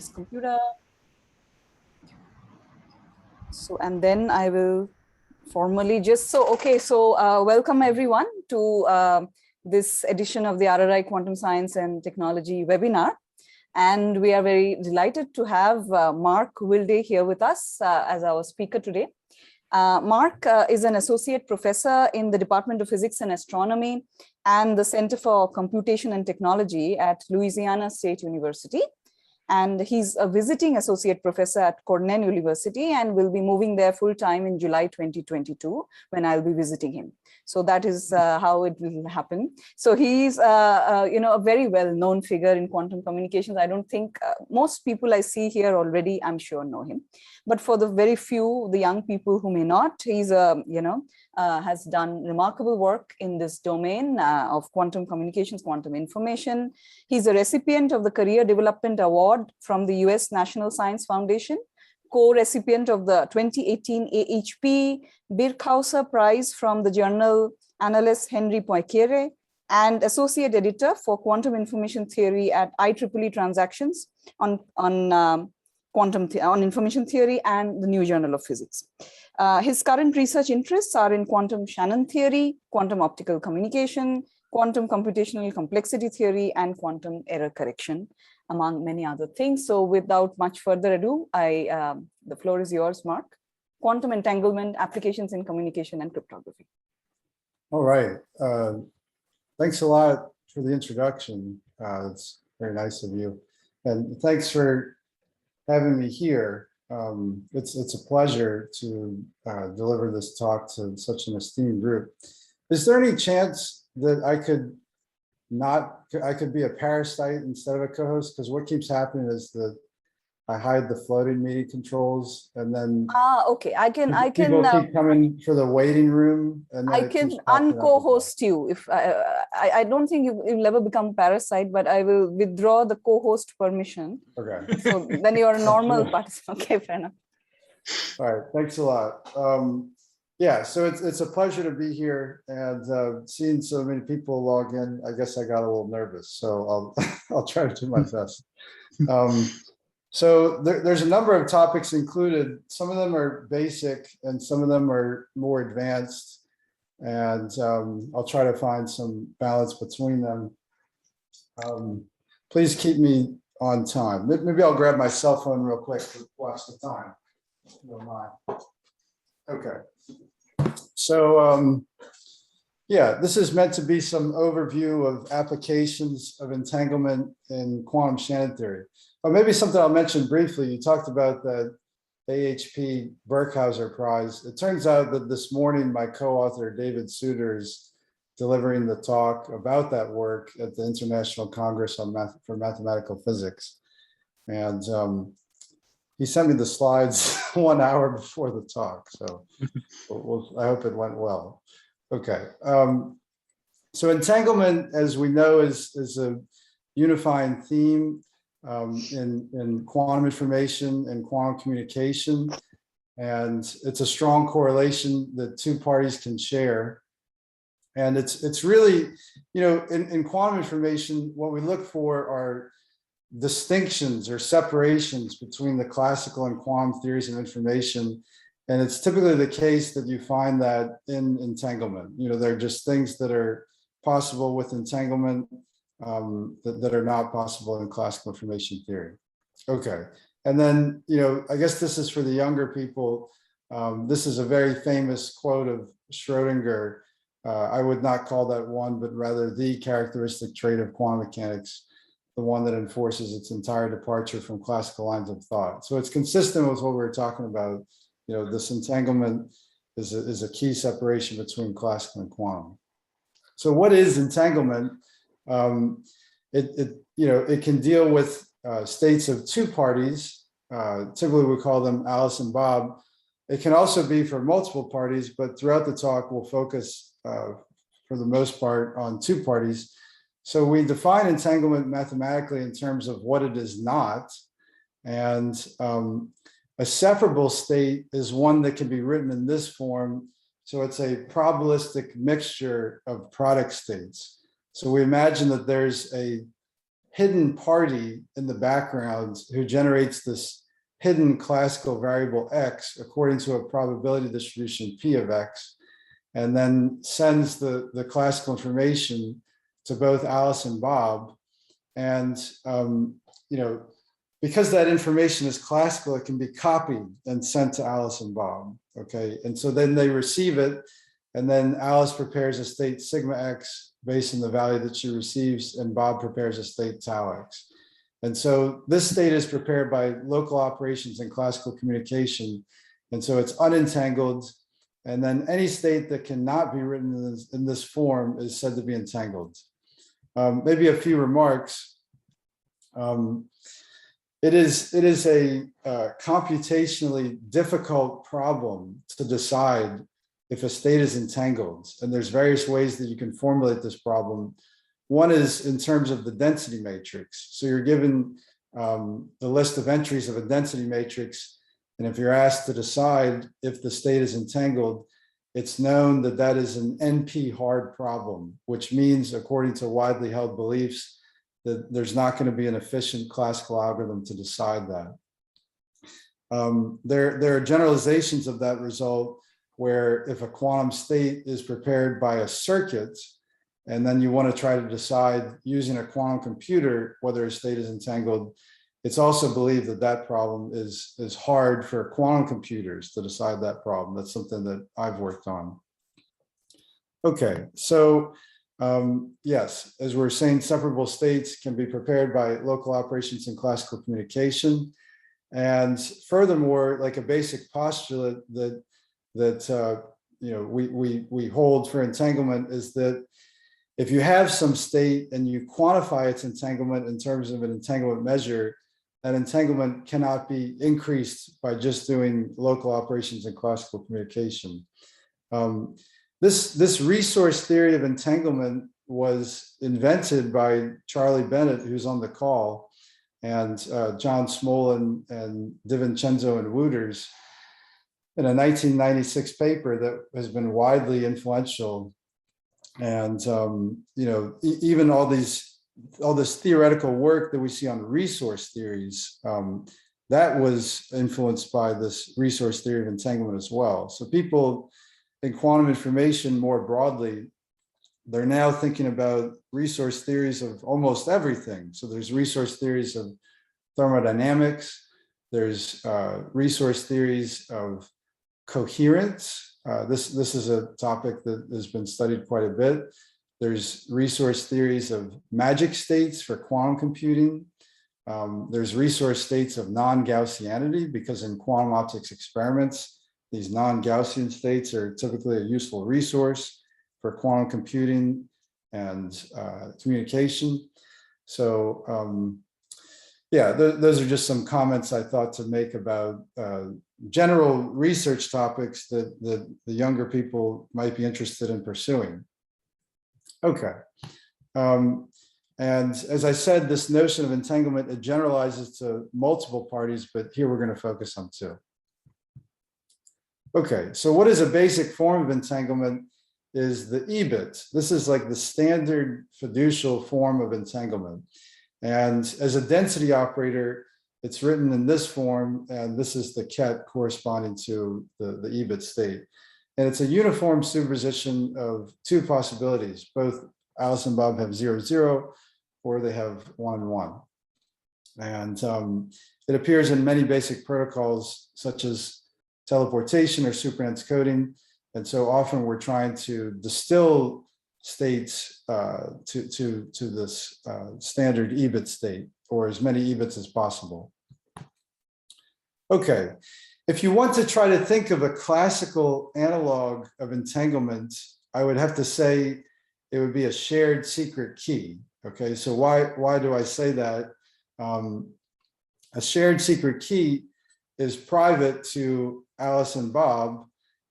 Computer. So, and then I will formally welcome everyone to this edition of the RRI Quantum Science and Technology webinar. And we are very delighted to have Mark Wilde here with us as our speaker today. Mark is an associate professor in the Department of Physics and Astronomy and the Center for Computation and Technology at Louisiana State University. And he's a visiting associate professor at Cornell University and will be moving there full time in July 2022 when I'll be visiting him. So that is how it will happen. So he's a very well-known figure in quantum communications. I don't think most people I see here already, I'm sure, know him. But for the very few, the young people who may not, he's has done remarkable work in this domain of quantum communications, quantum information. He's a recipient of the Career Development Award from the US National Science Foundation, co-recipient of the 2018 AHP-Birkhauser Prize from the journal Annales Henri Poincare, and associate editor for quantum information theory at IEEE Transactions on information theory and the New Journal of Physics. His current research interests are in quantum Shannon theory, quantum optical communication, quantum computational complexity theory, and quantum error correction, among many other things. So without much further ado, the floor is yours, Mark. Quantum entanglement, applications in communication and cryptography. All right. Thanks a lot for the introduction. It's very nice of you. And thanks for having me here. It's a pleasure to deliver this talk to such an esteemed group. Is there any chance that I could be a parasite instead of a co-host? Because what keeps happening is that I hide the floating meeting controls, and then okay, I can people keep coming for the waiting room, and I can unco-host you. If I don't think you'll ever become parasite, but I will withdraw the co-host permission. Okay. So then you're a normal participant. Okay, fair enough. All right, thanks a lot. Yeah, so it's a pleasure to be here, and seeing so many people log in, I guess I got a little nervous, so I'll try to do my best. So there's a number of topics included. Some of them are basic and some of them are more advanced, and I'll try to find some balance between them. Please keep me on time. Maybe I'll grab my cell phone real quick to watch the time. If you don't mind. Okay. So yeah, this is meant to be some overview of applications of entanglement in quantum Shannon theory. Or maybe something I'll mention briefly. You talked about the AHP-Birkhauser Prize. It turns out that this morning my co-author David Suter is delivering the talk about that work at the International Congress for Mathematical Physics. And he sent me the slides 1 hour before the talk, so I hope it went well. Okay, so entanglement, as we know, is a unifying theme in quantum information and quantum communication, and it's a strong correlation that two parties can share. And it's really, in quantum information, what we look for are distinctions or separations between the classical and quantum theories of information. And it's typically the case that you find that in entanglement. They're just things that are possible with entanglement that are not possible in classical information theory. Okay, and then, I guess this is for the younger people. This is a very famous quote of Schrodinger. I would not call that one, but rather the characteristic trait of quantum mechanics, the one that enforces its entire departure from classical lines of thought. So it's consistent with what we were talking about. This entanglement is a key separation between classical and quantum. So what is entanglement? It can deal with states of two parties. Typically we call them Alice and Bob. It can also be for multiple parties, but throughout the talk we'll focus for the most part on two parties. So we define entanglement mathematically in terms of what it is not, and a separable state is one that can be written in this form. So it's a probabilistic mixture of product states. So we imagine that there's a hidden party in the background who generates this hidden classical variable x according to a probability distribution p of x, and then sends the classical information to both Alice and Bob. And because that information is classical, it can be copied and sent to Alice and Bob. Okay, and so then they receive it, and then Alice prepares a state sigma x based on the value that she receives, and Bob prepares a state tau x. And so this state is prepared by local operations and classical communication. And so it's unentangled. And then any state that cannot be written in this form is said to be entangled. Maybe a few remarks. It is a computationally difficult problem to decide if a state is entangled. And there's various ways that you can formulate this problem. One is in terms of the density matrix. So you're given the list of entries of a density matrix. And if you're asked to decide if the state is entangled, it's known that that is an NP hard problem, which means, according to widely held beliefs, that there's not going to be an efficient classical algorithm to decide that. There are generalizations of that result where if a quantum state is prepared by a circuit, and then you want to try to decide using a quantum computer whether a state is entangled, it's also believed that that problem is hard for quantum computers to decide that problem. That's something that I've worked on. Okay, so yes, as we're saying, separable states can be prepared by local operations and classical communication. And furthermore, like a basic postulate that we hold for entanglement is that if you have some state and you quantify its entanglement in terms of an entanglement measure, that entanglement cannot be increased by just doing local operations and classical communication. This resource theory of entanglement was invented by Charlie Bennett, who's on the call, and John Smolin and DiVincenzo and Wooters in a 1996 paper that has been widely influential. And even all this theoretical work that we see on resource theories, that was influenced by this resource theory of entanglement as well. So people in quantum information more broadly, they're now thinking about resource theories of almost everything. So there's resource theories of thermodynamics, there's resource theories of coherence. This is a topic that has been studied quite a bit. There's resource theories of magic states for quantum computing. There's resource states of non-Gaussianity, because in quantum optics experiments, these non-Gaussian states are typically a useful resource for quantum computing and communication. So those are just some comments I thought to make about general research topics that the younger people might be interested in pursuing. Okay. And as I said, this notion of entanglement, it generalizes to multiple parties, but here we're going to focus on two. Okay, so what is a basic form of entanglement is the E-bit. This is like the standard fiducial form of entanglement. And as a density operator, it's written in this form, and this is the ket corresponding to the E-bit state. And it's a uniform superposition of two possibilities. Both Alice and Bob have 0, 0, or they have 1, 1. And it appears in many basic protocols, such as teleportation or Supernets coding. And so often we're trying to distill states to this standard E-bit state, or as many E-bits as possible. Okay, if you want to try to think of a classical analog of entanglement, I would have to say it would be a shared secret key. Okay, so why do I say that? A shared secret key is private to Alice and Bob.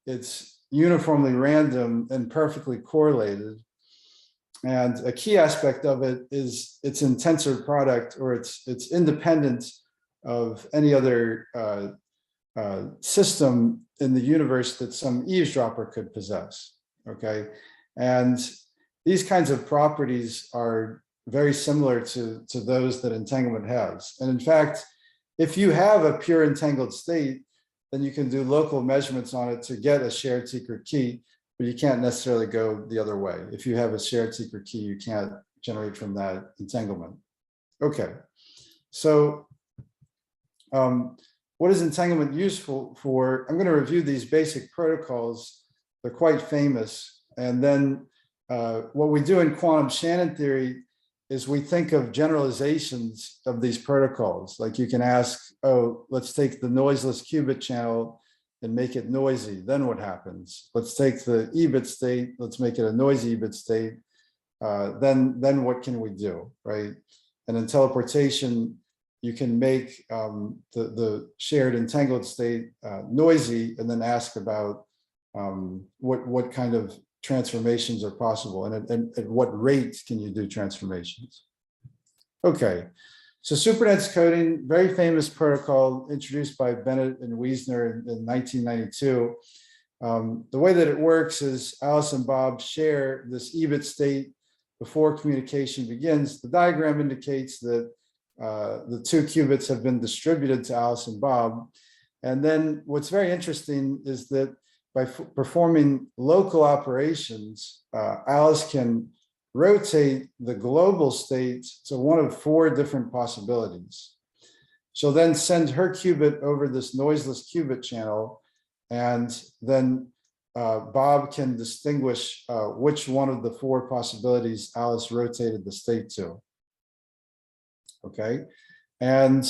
It's uniformly random and perfectly correlated. And a key aspect of it is its intensor product, or it's independent of any other system in the universe that some eavesdropper could possess. Okay, and these kinds of properties are very similar to those that entanglement has. And in fact, if you have a pure entangled state, then you can do local measurements on it to get a shared secret key, but you can't necessarily go the other way. If you have a shared secret key, you can't generate from that entanglement. Okay, so what is entanglement useful for? I'm going to review these basic protocols. They're quite famous. And then what we do in quantum Shannon theory is we think of generalizations of these protocols. Like you can ask, oh, let's take the noiseless qubit channel and make it noisy. Then what happens? Let's take the E-bit state, let's make it a noisy E-bit state. Then what can we do, right? And in teleportation, you can make the shared entangled state noisy, and then ask about what kind of transformations are possible, and at what rate can you do transformations. Okay, so Supernets coding, very famous protocol introduced by Bennett and Wiesner in 1992. The way that it works is Alice and Bob share this E-bit state before communication begins. The diagram indicates that the two qubits have been distributed to Alice and Bob. And then what's very interesting is that by performing local operations, Alice can rotate the global state to one of 4 different possibilities. She'll then send her qubit over this noiseless qubit channel, and then Bob can distinguish which one of the 4 possibilities Alice rotated the state to. Okay, and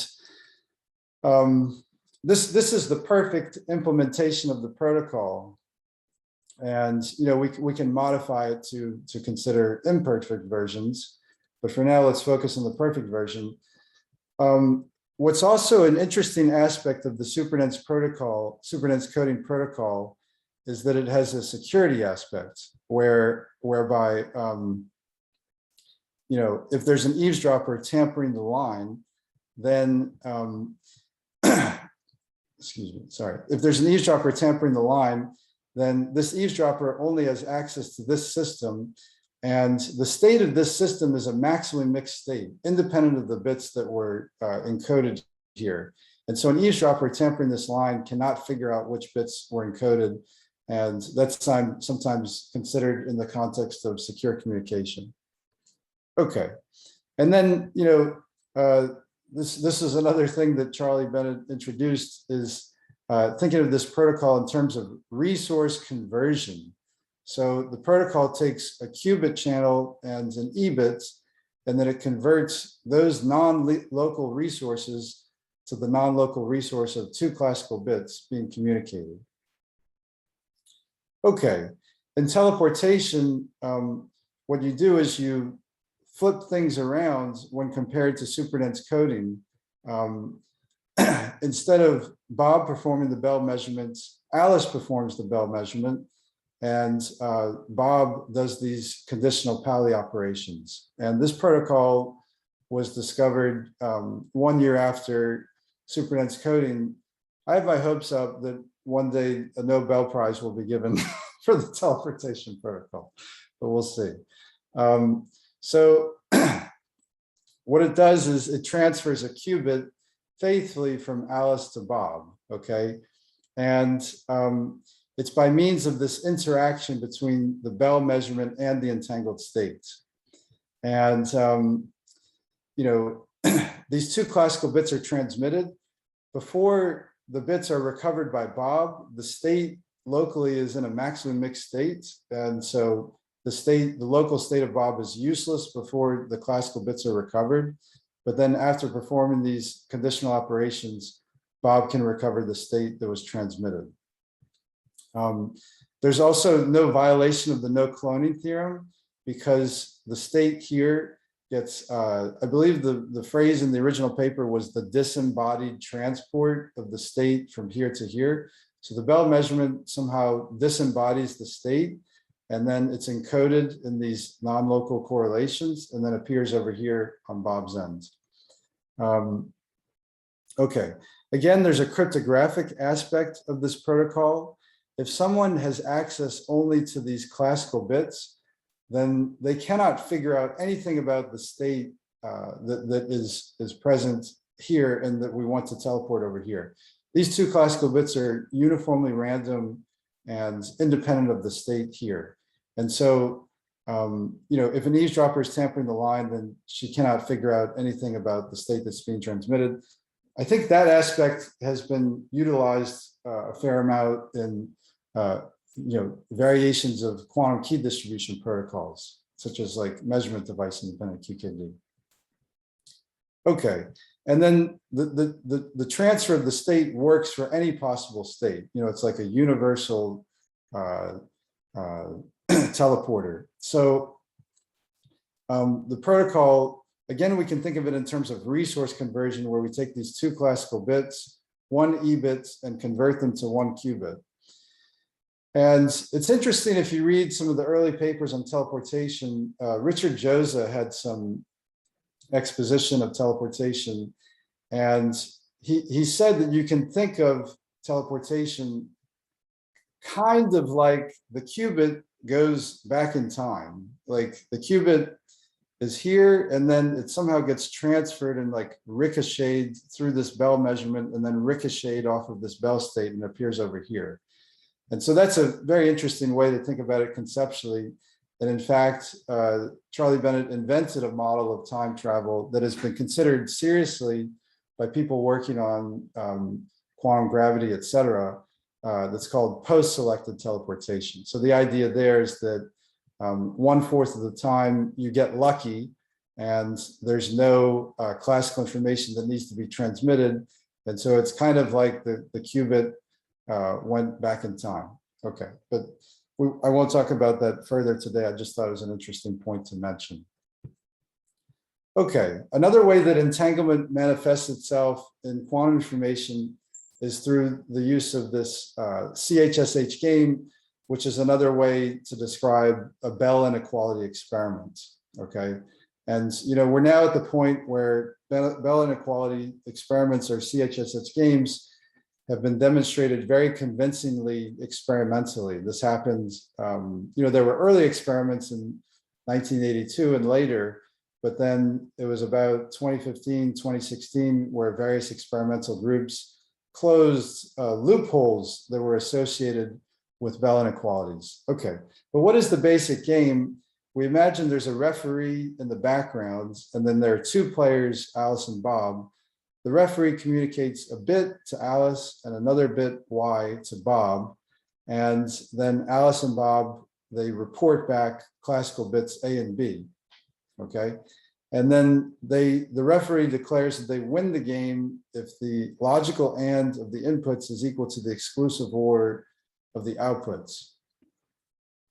this is the perfect implementation of the protocol, and we can modify it to consider imperfect versions, but for now let's focus on the perfect version. What's also an interesting aspect of the Supernets protocol, Supernets coding protocol, is that it has a security aspect whereby if there's an eavesdropper tampering the line, then excuse me, sorry. If there's an eavesdropper tampering the line, then this eavesdropper only has access to this system, and the state of this system is a maximally mixed state, independent of the bits that were encoded here. And so an eavesdropper tampering this line cannot figure out which bits were encoded, and that's sometimes considered in the context of secure communication. Okay, and then this is another thing that Charlie Bennett introduced, is thinking of this protocol in terms of resource conversion. So the protocol takes a qubit channel and an E-bit, and then it converts those non-local resources to the non-local resource of 2 classical bits being communicated. Okay, in teleportation, what you do is you flip things around when compared to Supernets coding. Instead of Bob performing the Bell measurements, Alice performs the Bell measurement, and Bob does these conditional Pauli operations. And this protocol was discovered 1 year after Supernets coding. I have my hopes up that one day a Nobel Prize will be given for the teleportation protocol, but we'll see. So what it does is it transfers a qubit faithfully from Alice to Bob, okay? And it's by means of this interaction between the Bell measurement and the entangled state. And, these 2 classical bits are transmitted. Before the bits are recovered by Bob, the state locally is in a maximally mixed state. And so the local state of Bob is useless before the classical bits are recovered. But then after performing these conditional operations, Bob can recover the state that was transmitted. There's also no violation of the no cloning theorem, because the state here gets, I believe the phrase in the original paper was the disembodied transport of the state from here to here. So the Bell measurement somehow disembodies the state, and then it's encoded in these non-local correlations, and then appears over here on Bob's end. Okay, again, there's a cryptographic aspect of this protocol. If someone has access only to these classical bits, then they cannot figure out anything about the state that is present here and that we want to teleport over here. These two classical bits are uniformly random and independent of the state here. And so, if an eavesdropper is tampering the line, then she cannot figure out anything about the state that's being transmitted. I think that aspect has been utilized a fair amount in variations of quantum key distribution protocols, such as like measurement device independent QKD. Okay, and then the transfer of the state works for any possible state. It's like a universal teleporter. So the protocol, again, we can think of it in terms of resource conversion, where we take these two classical bits, one E bit, and convert them to one Q bit. And it's interesting, if you read some of the early papers on teleportation, Richard Joza had some exposition of teleportation. And he said that you can think of teleportation kind of like the qubit goes back in time. Like the qubit is here, and then it somehow gets transferred and like ricocheted through this Bell measurement, and then ricocheted off of this Bell state and appears over here. And so that's a very interesting way to think about it conceptually. And in fact, Charlie Bennett invented a model of time travel that has been considered seriously by people working on quantum gravity, et cetera, that's called post-selected teleportation. So the idea there is that 1/4 of the time you get lucky and there's no classical information that needs to be transmitted. And so it's kind of like the qubit went back in time. Okay, but I won't talk about that further today. I just thought it was an interesting point to mention. Okay, another way that entanglement manifests itself in quantum information is through the use of this CHSH game, which is another way to describe a Bell inequality experiment. Okay, and we're now at the point where Bell inequality experiments, or CHSH games, have been demonstrated very convincingly experimentally. This happened, there were early experiments in 1982 and later, but then it was about 2015, 2016, where various experimental groups closed loopholes that were associated with Bell inequalities. Okay, but what is the basic game? We imagine there's a referee in the background, and then there are two players, Alice and Bob. The referee communicates a bit to Alice and another bit Y to Bob. And then Alice and Bob, they report back classical bits A and B, okay? And then the referee declares that they win the game if the logical AND of the inputs is equal to the exclusive OR of the outputs,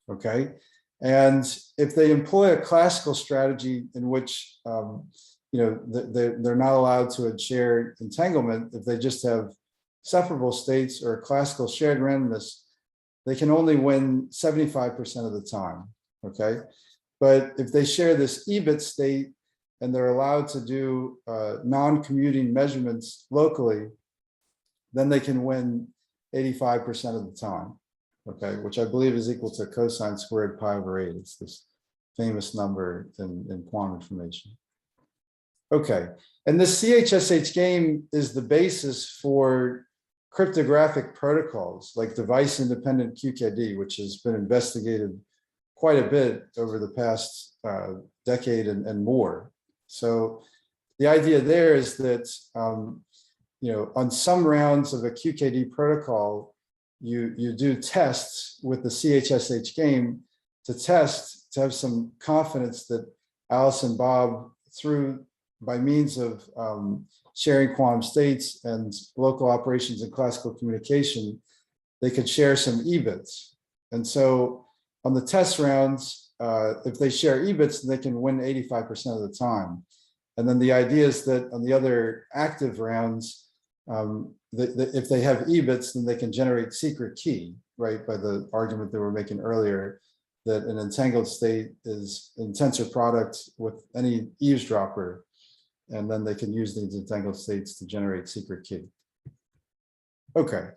okay? And if they employ a classical strategy in which they're not allowed to share entanglement, if they just have separable states or classical shared randomness, they can only win 75% of the time, okay? But if they share this E-bit state and they're allowed to do non-commuting measurements locally, then they can win 85% of the time, okay? Which I believe is equal to cosine squared pi over 8. It's this famous number in quantum information. Okay, and this CHSH game is the basis for cryptographic protocols like device-independent QKD, which has been investigated quite a bit over the past decade and more. So the idea there is that, on some rounds of a QKD protocol, you do tests with the CHSH game to have some confidence that Alice and Bob, by means of sharing quantum states and local operations and classical communication, they could share some E-bits. And so on the test rounds, if they share E-bits, they can win 85% of the time. And then the idea is that on the other active rounds, if they have E-bits, then they can generate secret key, right? By the argument that we were making earlier, that an entangled state is in tensor product with any eavesdropper, and then they can use these entangled states to generate secret key. Okay,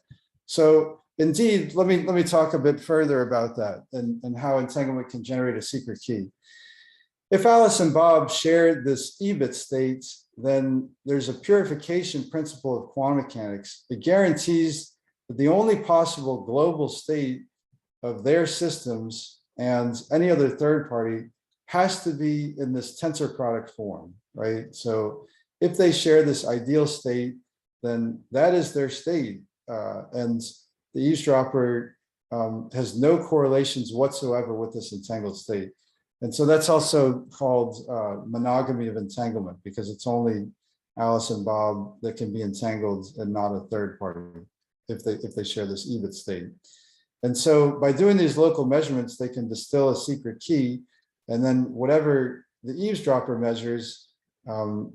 So indeed, let me talk a bit further about that and how entanglement can generate a secret key. If Alice and Bob shared this EBIT state, then there's a purification principle of quantum mechanics. It guarantees that the only possible global state of their systems and any other third party has to be in this tensor product form, right? So if they share this ideal state, then that is their state. And the eavesdropper has no correlations whatsoever with this entangled state. And so that's also called monogamy of entanglement, because it's only Alice and Bob that can be entangled and not a third party if they share this EBIT state. And so by doing these local measurements, they can distill a secret key, and then whatever the eavesdropper measures,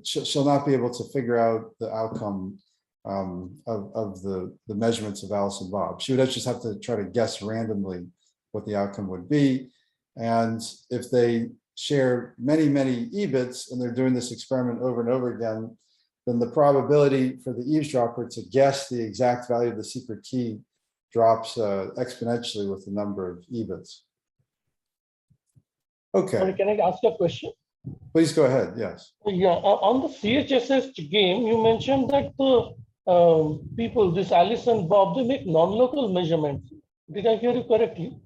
she'll not be able to figure out the outcome of the measurements of Alice and Bob. She would just have to try to guess randomly what the outcome would be. And if they share many, many EBITs and they're doing this experiment over and over again, then the probability for the eavesdropper to guess the exact value of the secret key drops exponentially with the number of EBITs. Okay. Sorry, can I ask a question? Please go ahead. Yes. Yeah, on the CHSH game, you mentioned that the people, this Alice and Bob, they make non-local measurements. Did I hear you correctly?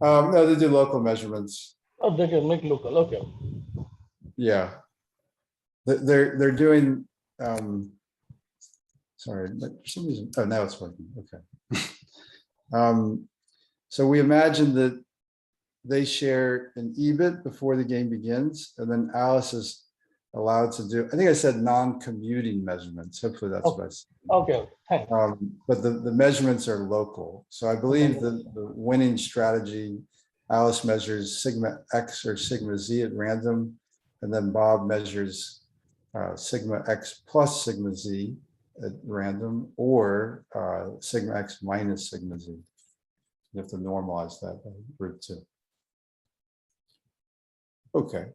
No, they do local measurements. Oh, they can make local. Okay. Yeah, they're doing. Sorry, but for some reason. Oh, now it's working. Okay. So we imagine that they share an EBIT before the game begins, and then Alice is allowed to do, I think I said non-commuting measurements. Hopefully that's what I said. Okay, thanks. But the measurements are local. So I believe the winning strategy, Alice measures sigma X or sigma Z at random, and then Bob measures sigma X plus sigma Z at random, or sigma X minus sigma Z. You have to normalize that by √2. Okay.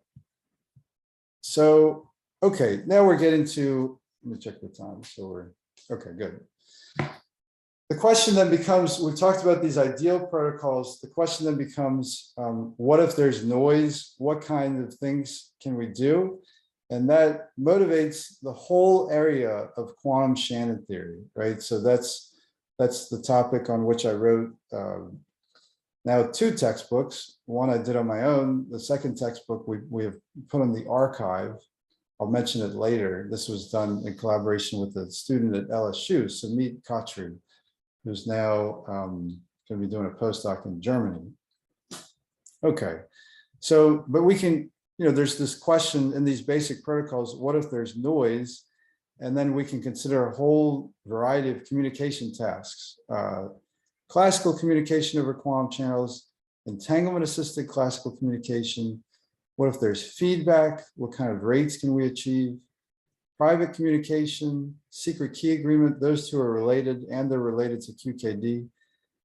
So, okay, now we're getting to, let me check the time. So we're, okay, good. The question then becomes, we've talked about these ideal protocols. The question then becomes, what if there's noise? What kind of things can we do? And that motivates the whole area of quantum Shannon theory, right? So that's the topic on which I wrote now 2 textbooks. One I did on my own. The second textbook we have put on the archive. I'll mention it later. This was done in collaboration with a student at LSU, Samit Khatri, who's now going to be doing a postdoc in Germany. Okay, so, but we can, there's this question in these basic protocols, what if there's noise? And then we can consider a whole variety of communication tasks. Classical communication over quantum channels, entanglement-assisted classical communication. What if there's feedback? What kind of rates can we achieve? Private communication, secret key agreement, those two are related, and they're related to QKD.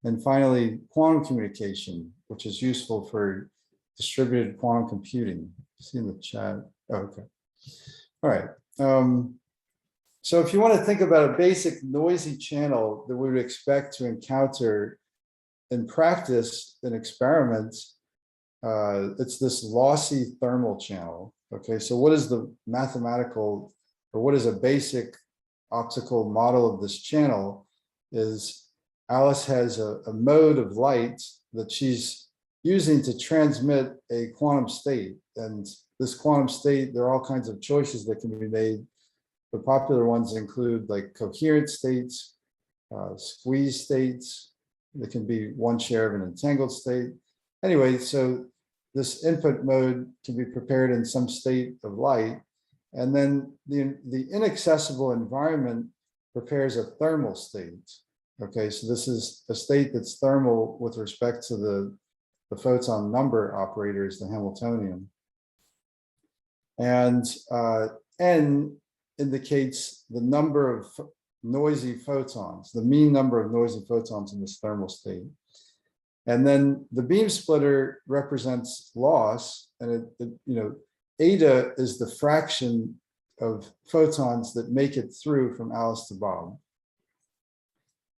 And finally, quantum communication, which is useful for distributed quantum computing. See in the chat. Oh, okay. All right. So if you want to think about a basic noisy channel that we would expect to encounter in practice in experiments, it's this lossy thermal channel. Okay, so what is the mathematical, or what is a basic optical model of this channel? Is Alice has a mode of light that she's using to transmit a quantum state. And this quantum state, there are all kinds of choices that can be made. The popular ones include like coherent states, squeeze states. There can be one share of an entangled state. Anyway, so this input mode can be prepared in some state of light. And then the inaccessible environment prepares a thermal state. Okay, so this is a state that's thermal with respect to the photon number operators, the Hamiltonian. And N indicates the number of noisy photons, the mean number of noisy photons in this thermal state. And then the beam splitter represents loss, and eta is the fraction of photons that make it through from Alice to Bob.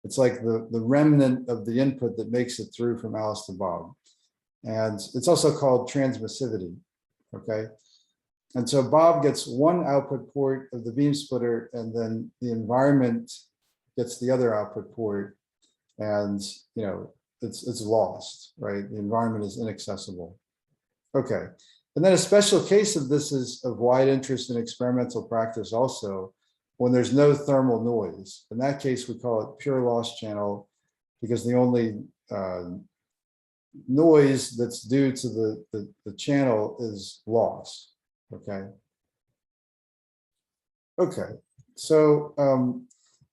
It's like the remnant of the input that makes it through from Alice to Bob. And it's also called transmissivity, okay? And so Bob gets one output port of the beam splitter, and then the environment gets the other output port, and it's lost, right? The environment is inaccessible. Okay, and then a special case of this is of wide interest in experimental practice also, when there's no thermal noise. In that case, we call it pure loss channel, because the only noise that's due to the channel is loss. Okay. Okay. So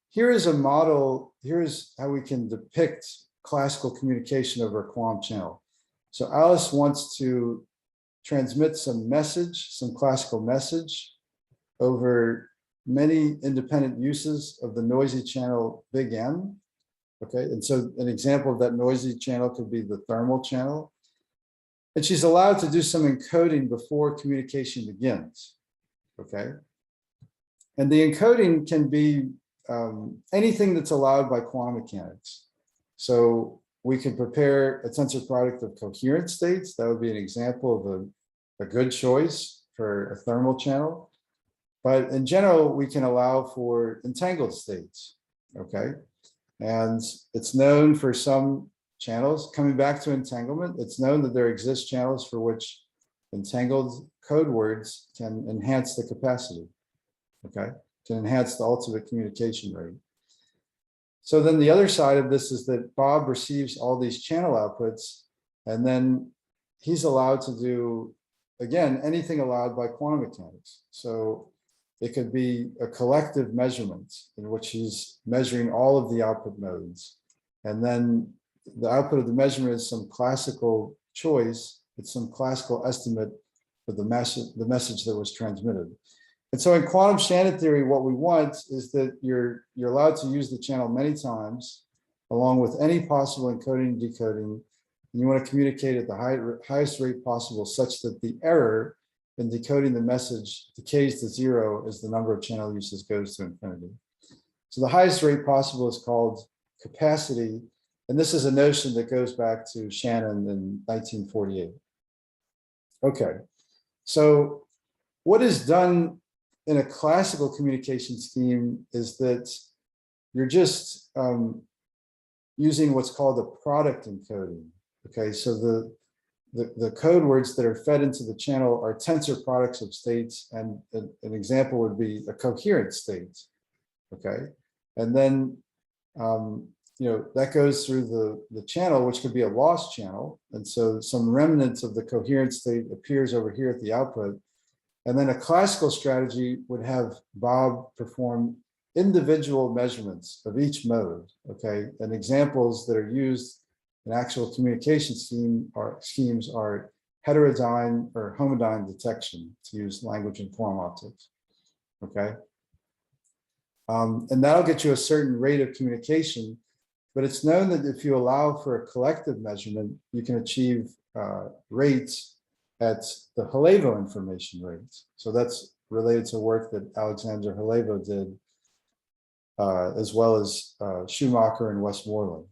here is a model. Here's how we can depict classical communication over a quantum channel. So Alice wants to transmit some message, some classical message, over many independent uses of the noisy channel big M. Okay, and so an example of that noisy channel could be the thermal channel. And she's allowed to do some encoding before communication begins. Okay, and the encoding can be anything that's allowed by quantum mechanics. So we can prepare a tensor product of coherent states. That would be an example of a good choice for a thermal channel. But in general, we can allow for entangled states. Okay, and it's known for some channels, coming back to entanglement, it's known that there exist channels for which entangled code words can enhance the capacity, okay? Can enhance the ultimate communication rate. So then the other side of this is that Bob receives all these channel outputs, and then he's allowed to do, again, anything allowed by quantum mechanics. So it could be a collective measurement in which he's measuring all of the output nodes. And then the output of the measurement is some classical choice. It's some classical estimate of the message that was transmitted. And so in quantum Shannon theory, what we want is that you're allowed to use the channel many times, along with any possible encoding and decoding. And you want to communicate at the highest rate possible, such that the error in decoding the message decays to zero as the number of channel uses goes to infinity. So the highest rate possible is called capacity. And this is a notion that goes back to Shannon in 1948. Okay, so what is done in a classical communication scheme is that you're just using what's called a product encoding. Okay, so the code words that are fed into the channel are tensor products of states, and an example would be a coherent state. Okay, and then that goes through the channel, which could be a lost channel, and so some remnants of the coherent state appears over here at the output. And then a classical strategy would have Bob perform individual measurements of each mode. Okay, and examples that are used in actual communication schemes are heterodyne or homodyne detection, to use language in quantum optics. Okay, and that'll get you a certain rate of communication, but it's known that if you allow for a collective measurement, you can achieve rates at the Halevo information rates. So that's related to work that Alexander Halevo did, as well as Schumacher and Westmoreland.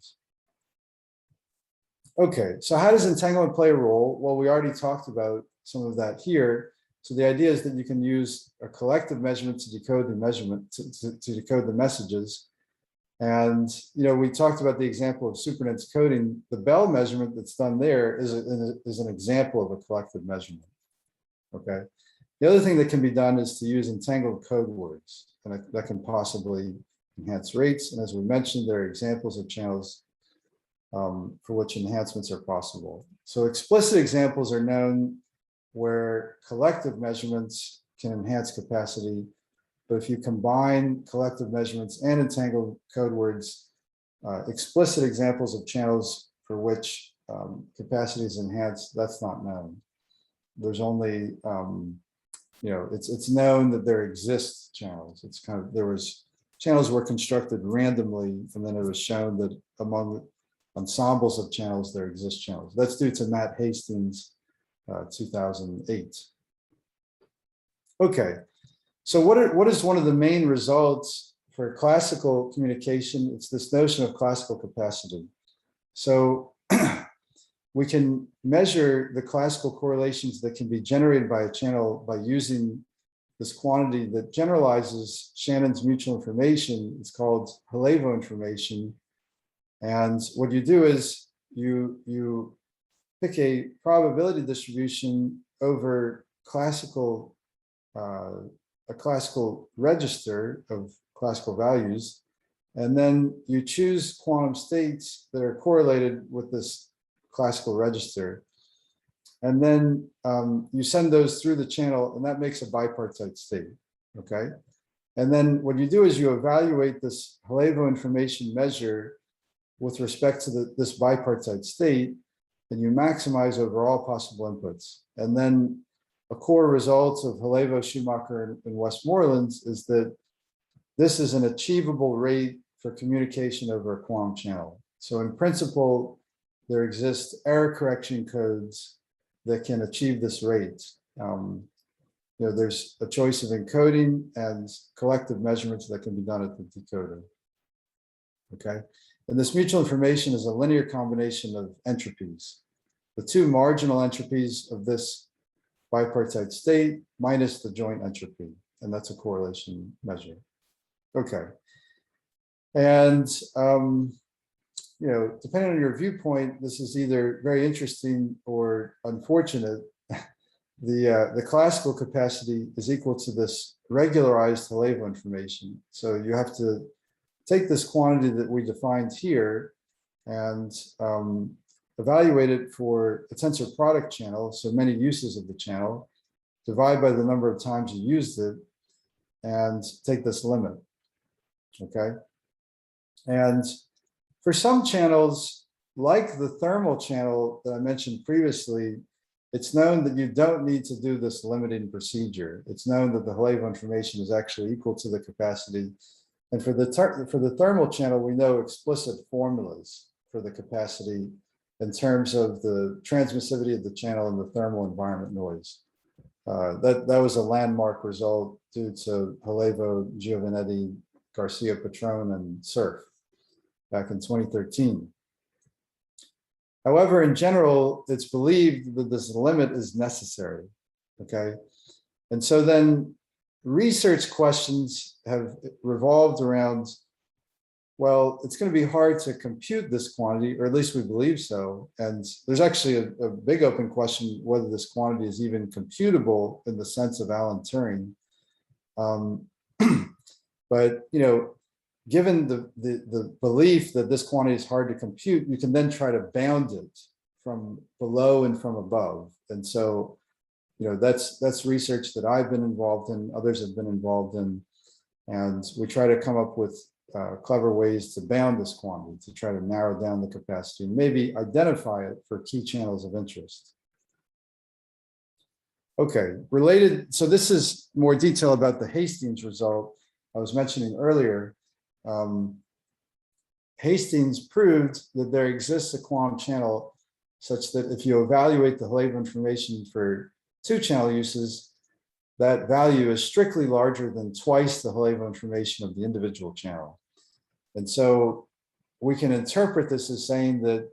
Okay, so how does entanglement play a role? Well, we already talked about some of that here. So the idea is that you can use a collective measurement to decode the measurement, to decode the messages. And we talked about the example of Supernets coding. The Bell measurement that's done there is an example of a collective measurement. Okay. The other thing that can be done is to use entangled code words, and that can possibly enhance rates. And as we mentioned, there are examples of channels for which enhancements are possible. So explicit examples are known where collective measurements can enhance capacity. But if you combine collective measurements and entangled code words, explicit examples of channels for which capacity is enhanced, that's not known. There's only, it's known that there exist channels. It's kind of, channels were constructed randomly, and then it was shown that among ensembles of channels, there exist channels. That's due to Matt Hastings, 2008. Okay. So what is one of the main results for classical communication, it's this notion of classical capacity. So we can measure the classical correlations that can be generated by a channel by using this quantity that generalizes Shannon's mutual information. It's called Halevo information. And what you do is you pick a probability distribution over a classical register of classical values, and then you choose quantum states that are correlated with this classical register. And then you send those through the channel, and that makes a bipartite state, okay? And then what you do is you evaluate this Halevo information measure with respect to this bipartite state, and you maximize over all possible inputs. And then a core result of Halevo, Schumacher, and Westmoreland's is that this is an achievable rate for communication over a quantum channel. So in principle, there exist error correction codes that can achieve this rate. There's a choice of encoding and collective measurements that can be done at the decoder. Okay, and this mutual information is a linear combination of entropies. The two marginal entropies of this bipartite state minus the joint entropy, and that's a correlation measure. Okay, and depending on your viewpoint, this is either very interesting or unfortunate. The classical capacity is equal to this regularized Halevo information. So you have to take this quantity that we defined here and evaluate it for a tensor product channel, so many uses of the channel, divide by the number of times you used it, and take this limit, okay? And for some channels, like the thermal channel that I mentioned previously, it's known that you don't need to do this limiting procedure. It's known that the Halevo information is actually equal to the capacity. And for the thermal channel, we know explicit formulas for the capacity in terms of the transmissivity of the channel and the thermal environment noise. That was a landmark result due to Halevo, Giovanetti, Garcia Patron, and Cerf back in 2013. However, in general, it's believed that this limit is necessary, okay? And so then research questions have revolved around, well, it's going to be hard to compute this quantity, or at least we believe so. And there's actually a big open question whether this quantity is even computable in the sense of Alan Turing. But, given the belief that this quantity is hard to compute, you can then try to bound it from below and from above. And so, that's research that I've been involved in, others have been involved in, and we try to come up with clever ways to bound this quantity, to try to narrow down the capacity and maybe identify it for key channels of interest. Okay, related, so this is more detail about the Hastings result I was mentioning earlier. Hastings proved that there exists a quantum channel such that if you evaluate the Halevo information for two channel uses, that value is strictly larger than twice the Halevo information of the individual channel. And so we can interpret this as saying that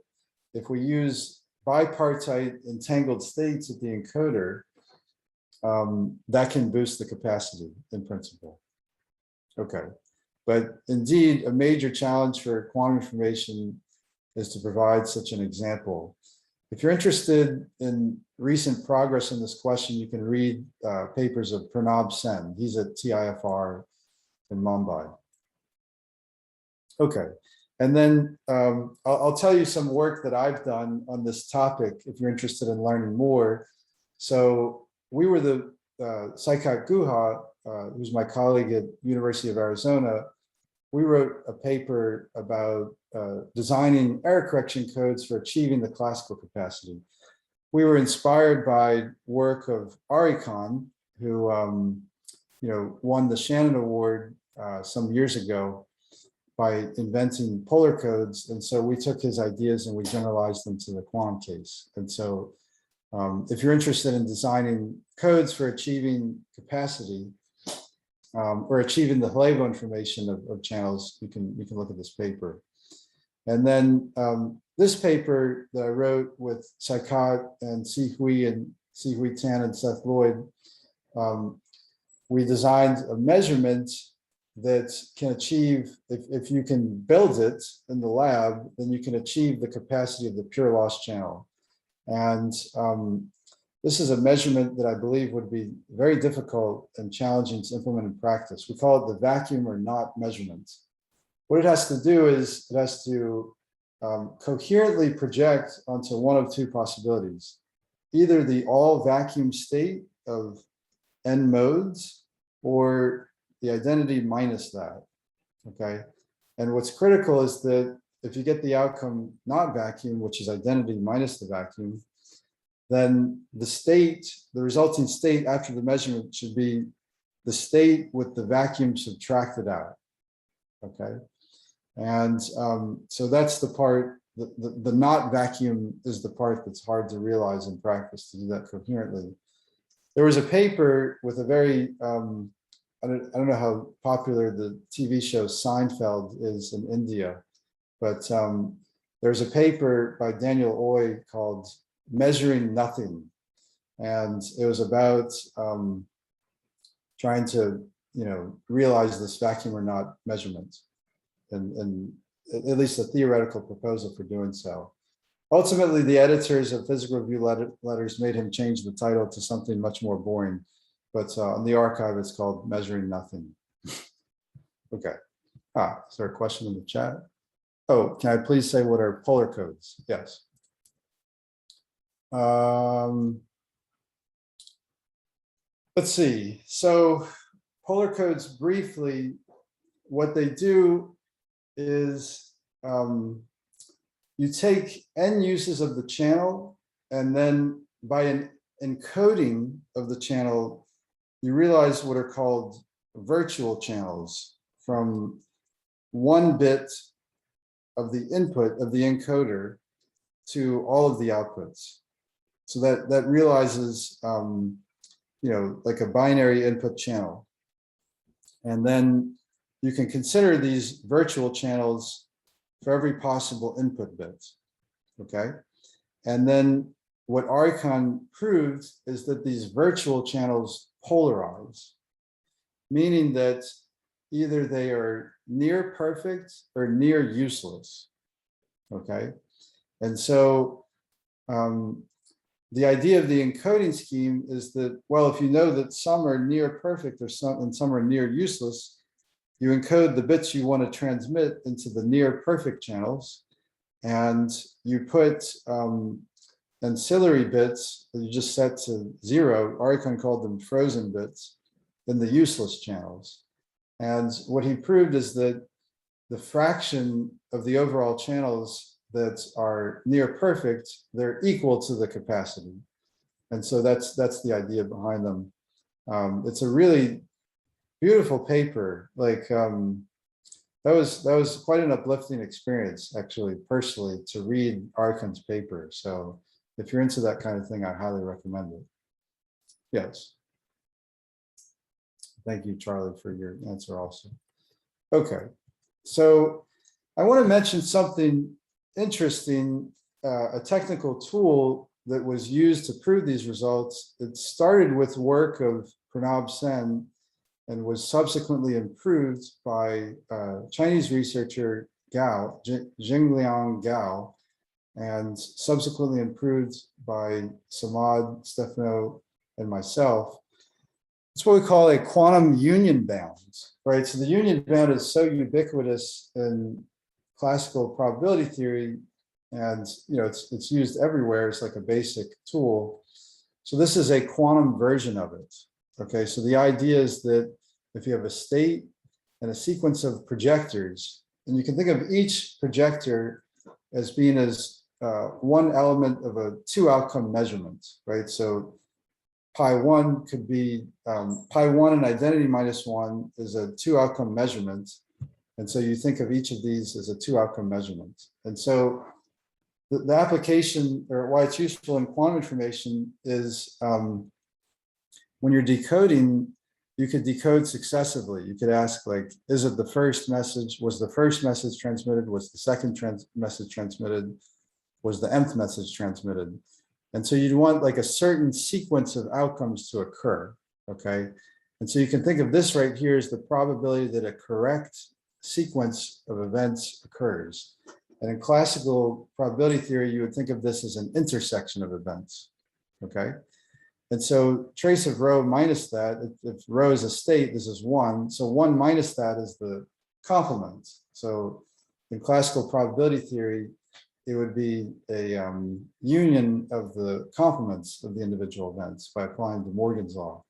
if we use bipartite entangled states at the encoder, that can boost the capacity in principle. Okay. But indeed, a major challenge for quantum information is to provide such an example. If you're interested in recent progress in this question, you can read papers of Pranab Sen. He's at TIFR in Mumbai. Okay, and then I'll tell you some work that I've done on this topic if you're interested in learning more. So we were the Saikat Guha, who's my colleague at University of Arizona. We wrote a paper about designing error correction codes for achieving the classical capacity. We were inspired by work of Ari Khan, who won the Shannon Award some years ago by inventing polar codes. And so we took his ideas and we generalized them to the quantum case. And so if you're interested in designing codes for achieving capacity, or achieving the Halevo information of channels, you can look at this paper. And then this paper that I wrote with Saikat and Si-Hui Tan and Seth Lloyd, we designed a measurement that can achieve, if you can build it in the lab, then you can achieve the capacity of the pure loss channel. And this is a measurement that I believe would be very difficult and challenging to implement in practice. We call it the vacuum or not measurement. What it has to do is it has to coherently project onto one of two possibilities, either the all vacuum state of n modes or the identity minus that, okay? And what's critical is that if you get the outcome not vacuum, which is identity minus the vacuum, then the state, the resulting state after the measurement should be the state with the vacuum subtracted out, okay? And so that's the part, the not vacuum is the part that's hard to realize in practice, to do that coherently. There was a paper with a very, I don't know how popular the TV show Seinfeld is in India, but there's a paper by Daniel Oy called Measuring Nothing. And it was about trying to, realize this vacuum or not measurement, and at least a theoretical proposal for doing so. Ultimately, the editors of Physical Review letters made him change the title to something much more boring. But on the archive, it's called Measuring Nothing. Okay. Is there a question in the chat? Oh, can I please say what are polar codes? Yes. Let's see. So polar codes, briefly, what they do is you take n uses of the channel, and then by an encoding of the channel, you realize what are called virtual channels from 1 bit of the input of the encoder to all of the outputs. So that realizes, like a binary input channel. And then you can consider these virtual channels for every possible input bit, okay? And then what Archon proved is that these virtual channels polarize, meaning that either they are near perfect or near useless, okay? And so the idea of the encoding scheme is that, well, if you know that some are near perfect or some are near useless, you encode the bits you want to transmit into the near perfect channels, and you put ancillary bits that you just set to 0, Archon called them frozen bits, in the useless channels. And what he proved is that the fraction of the overall channels that are near perfect, they're equal to the capacity. And so that's the idea behind them. It's a really beautiful paper. Like that was quite an uplifting experience, actually, personally, to read Archon's paper. So if you're into that kind of thing, I highly recommend it. Yes. Thank you, Charlie, for your answer also. Okay, so I want to mention something interesting, a technical tool that was used to prove these results. It started with work of Pranab Sen and was subsequently improved by Chinese researcher Gao, Jingliang Gao, and subsequently improved by Samad, Stefano, and myself. It's what we call a quantum union bound, right? So the union bound is so ubiquitous in classical probability theory, and it's used everywhere. It's like a basic tool. So this is a quantum version of it. Okay, so the idea is that if you have a state and a sequence of projectors, and you can think of each projector as being one element of a 2 outcome measurement, right? So pi1 could be pi1 and identity minus 1 is a 2 outcome measurement. And so you think of each of these as a 2 outcome measurement. And so the application, or why it's useful in quantum information, is when you're decoding you could decode successively. You could ask, like, is it the first message? Was the first message transmitted? Was the second message transmitted? Was the nth message transmitted? And so you'd want like a certain sequence of outcomes to occur, okay? And so you can think of this right here as the probability that a correct sequence of events occurs. And in classical probability theory, you would think of this as an intersection of events, okay? And so trace of rho minus that, if rho is a state, this is 1. So 1 minus that is the complement. So in classical probability theory, it would be a union of the complements of the individual events by applying De Morgan's law.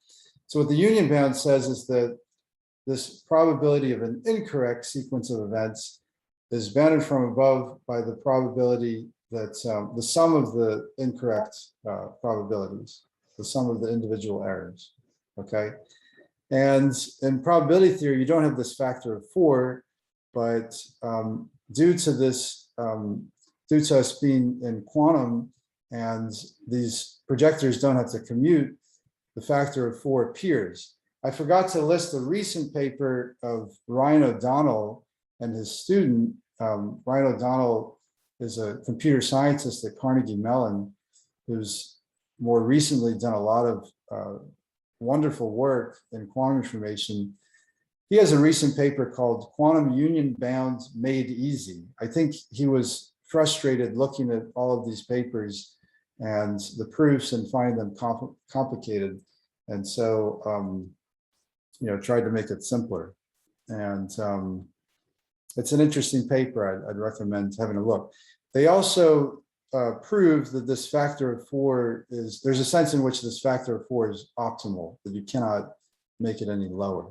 So what the union bound says is that this probability of an incorrect sequence of events is bounded from above by the probability that the sum of the incorrect probabilities, the sum of the individual errors, okay? And in probability theory, you don't have this factor of 4, but due to this, due to us being in quantum and these projectors don't have to commute, the factor of 4 appears. I forgot to list a recent paper of Ryan O'Donnell and his student. Ryan O'Donnell is a computer scientist at Carnegie Mellon, who's more recently done a lot of wonderful work in quantum information. He has a recent paper called Quantum Union Bound Made Easy. I think he was frustrated looking at all of these papers and the proofs and finding them complicated. And so, you know, tried to make it simpler. And it's an interesting paper. I'd recommend having a look. They also prove that this factor of 4 is, there's a sense in which this factor of 4 is optimal, that you cannot make it any lower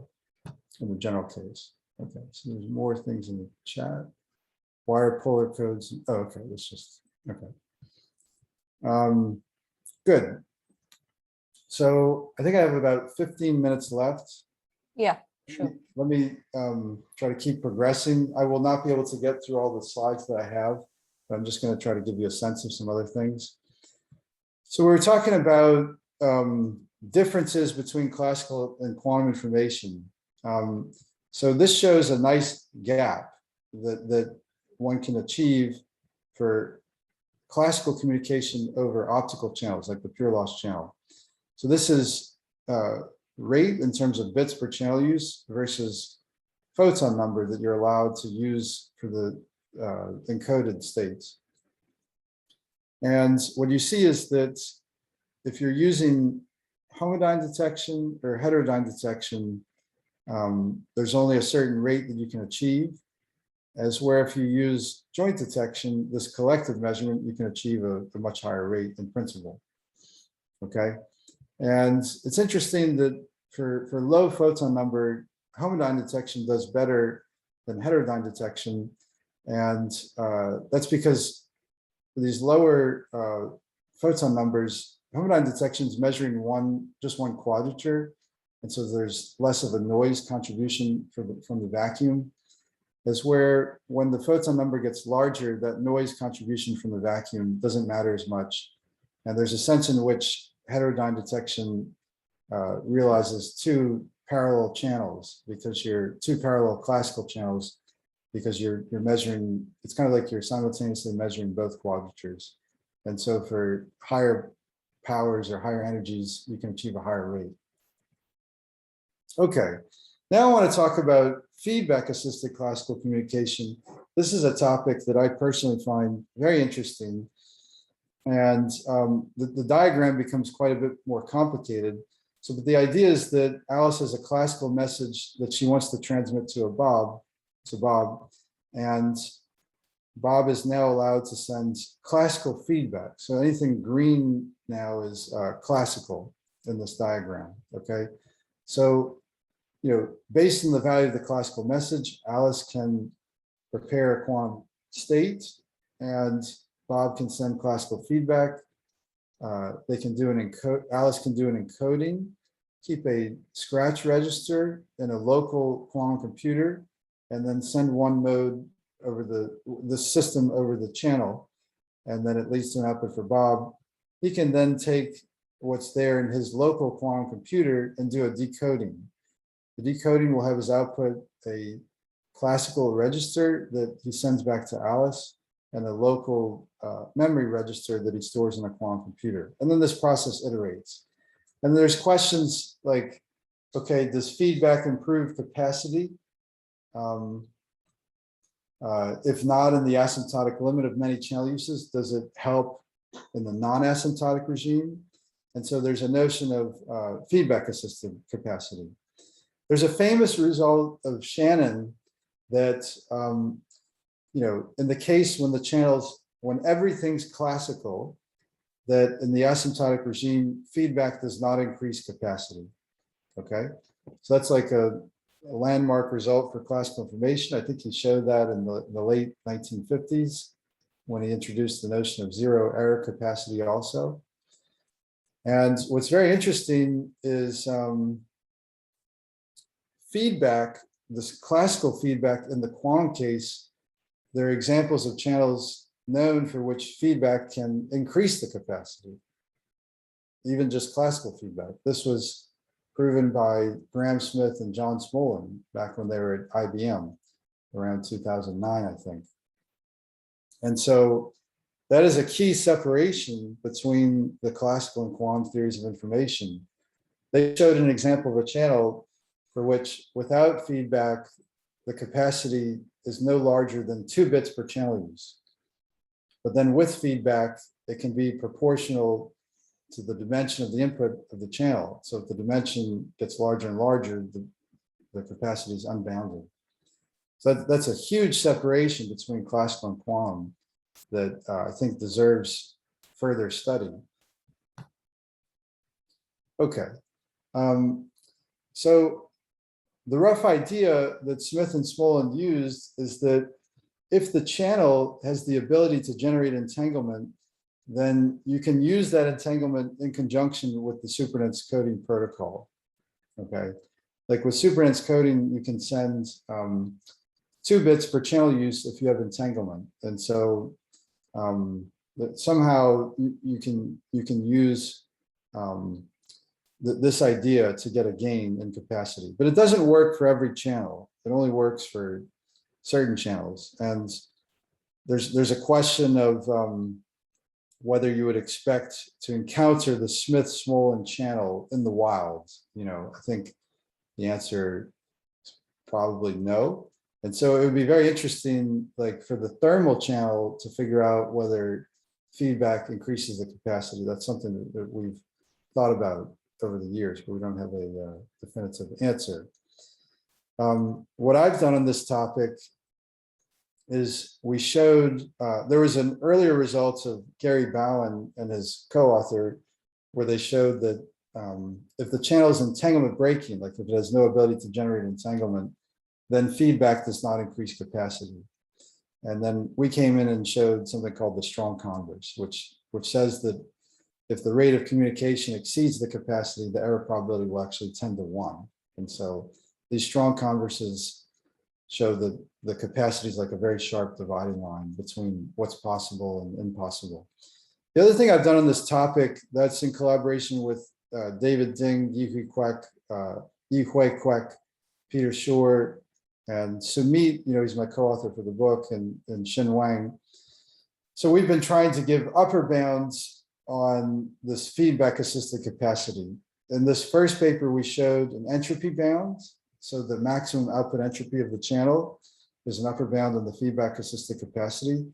in the general case. Okay, so there's more things in the chat. Wire polar codes. Oh, okay, that's just, okay. Good. So I think I have about 15 minutes left. Yeah, sure. Let me try to keep progressing. I will not be able to get through all the slides that I have, but I'm just going to try to give you a sense of some other things. So we're talking about differences between classical and quantum information. So this shows a nice gap that one can achieve for classical communication over optical channels, like the pure loss channel. So this is rate in terms of bits per channel use versus photon number that you're allowed to use for the encoded states. And what you see is that if you're using homodyne detection or heterodyne detection, there's only a certain rate that you can achieve, as where if you use joint detection, this collective measurement, you can achieve a much higher rate in principle, okay? And it's interesting that for low photon number, homodyne detection does better than heterodyne detection. And that's because these lower photon numbers, homodyne detection is measuring just one quadrature. And so there's less of a noise contribution from the vacuum. As where when the photon number gets larger, that noise contribution from the vacuum doesn't matter as much. And there's a sense in which heterodyne detection realizes 2 parallel channels, because you're 2 parallel classical channels, because you're measuring, it's kind of like you're simultaneously measuring both quadratures. And so for higher powers or higher energies, you can achieve a higher rate. Okay, now I want to talk about feedback assisted classical communication. This is a topic that I personally find very interesting. And the diagram becomes quite a bit more complicated. So but the idea is that Alice has a classical message that she wants to transmit to Bob, and Bob is now allowed to send classical feedback. So anything green now is classical in this diagram, okay? So, you know, based on the value of the classical message, Alice can prepare a quantum state and Bob can send classical feedback. They can do an Alice can do an encoding, keep a scratch register in a local quantum computer, and then send one node over the system over the channel. And then it leads to an output for Bob. He can then take what's there in his local quantum computer and do a decoding. The decoding will have as output a classical register that he sends back to Alice and a local memory register that he stores in a quantum computer. And then this process iterates. And there's questions like, okay, does feedback improve capacity? If not in the asymptotic limit of many channel uses, does it help in the non-asymptotic regime? And so there's a notion of feedback assisted capacity. There's a famous result of Shannon that, in the case when the channels, when everything's classical, that in the asymptotic regime, feedback does not increase capacity. Okay, so that's like a landmark result for classical information. I think he showed that in the late 1950s when he introduced the notion of zero error capacity also. And what's very interesting is feedback, this classical feedback in the quantum case, there are examples of channels known for which feedback can increase the capacity, even just classical feedback. This was proven by Graham Smith and John Smolin back when they were at IBM around 2009, I think. And so that is a key separation between the classical and quantum theories of information. They showed an example of a channel for which without feedback, the capacity is no larger than 2 bits per channel use. But then with feedback, it can be proportional to the dimension of the input of the channel. So if the dimension gets larger and larger, the capacity is unbounded. So that's a huge separation between classical and quantum that I think deserves further study. Okay, so the rough idea that Smith and Smolin used is that if the channel has the ability to generate entanglement, then you can use that entanglement in conjunction with the Supernets coding protocol. Okay, like with Supernets coding, you can send 2 bits per channel use if you have entanglement, and so that somehow you can use this idea to get a gain in capacity, but it doesn't work for every channel. It only works for certain channels, and there's a question of whether you would expect to encounter the Smith-Smolin channel in the wild. I think the answer is probably no. And so it would be very interesting, like for the thermal channel, to figure out whether feedback increases the capacity. That's something that we've thought about over the years, but we don't have a definitive answer. What I've done on this topic is we showed, there was an earlier results of Gary Bowen and his co-author, where they showed that if the channel is entanglement breaking, like if it has no ability to generate entanglement, then feedback does not increase capacity. And then we came in and showed something called the strong converse, which says that if the rate of communication exceeds the capacity, the error probability will actually tend to 1. And so these strong converses show that the capacity is like a very sharp dividing line between what's possible and impossible. The other thing I've done on this topic, that's in collaboration with David Ding, Yihui Kwek, Peter Shore, and Sumit, he's my co-author for the book, and Xin Wang. So we've been trying to give upper bounds on this feedback assisted capacity. In this first paper, we showed an entropy bound. So the maximum output entropy of the channel is an upper bound on the feedback assisted capacity.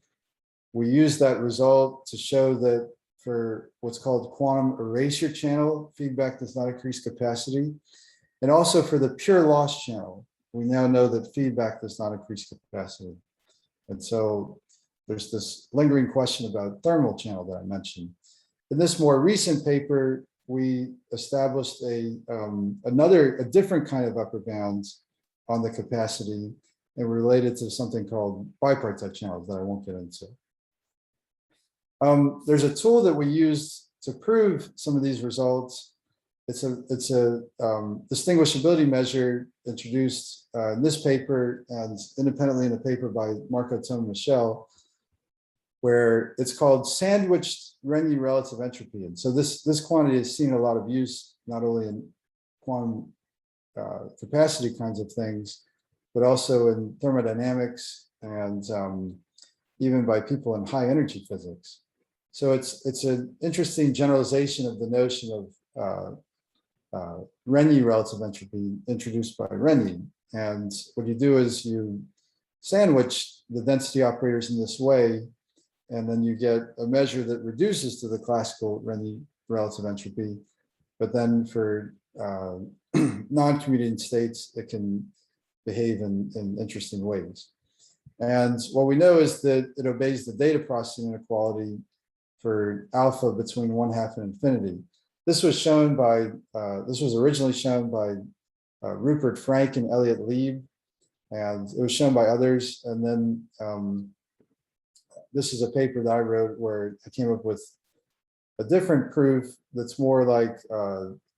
We used that result to show that for what's called quantum erasure channel, feedback does not increase capacity. And also for the pure loss channel, we now know that feedback does not increase capacity. And so there's this lingering question about thermal channel that I mentioned. In this more recent paper, we established a different kind of upper bound on the capacity, and related to something called bipartite channels that I won't get into. There's a tool that we used to prove some of these results. It's a distinguishability measure introduced in this paper and independently in a paper by Marco Tome Michel, where it's called sandwiched Renyi relative entropy. And so this quantity has seen a lot of use, not only in quantum capacity kinds of things, but also in thermodynamics and even by people in high energy physics. So it's an interesting generalization of the notion of Renyi relative entropy introduced by Renyi. And what you do is you sandwich the density operators in this way, and then you get a measure that reduces to the classical Renyi relative entropy. But then for non-commuting states, it can behave in interesting ways. And what we know is that it obeys the data processing inequality for alpha between 1/2 and infinity. This was shown by, this was originally shown by Rupert Frank and Elliot Lieb, and it was shown by others. And then this is a paper that I wrote where I came up with a different proof that's more like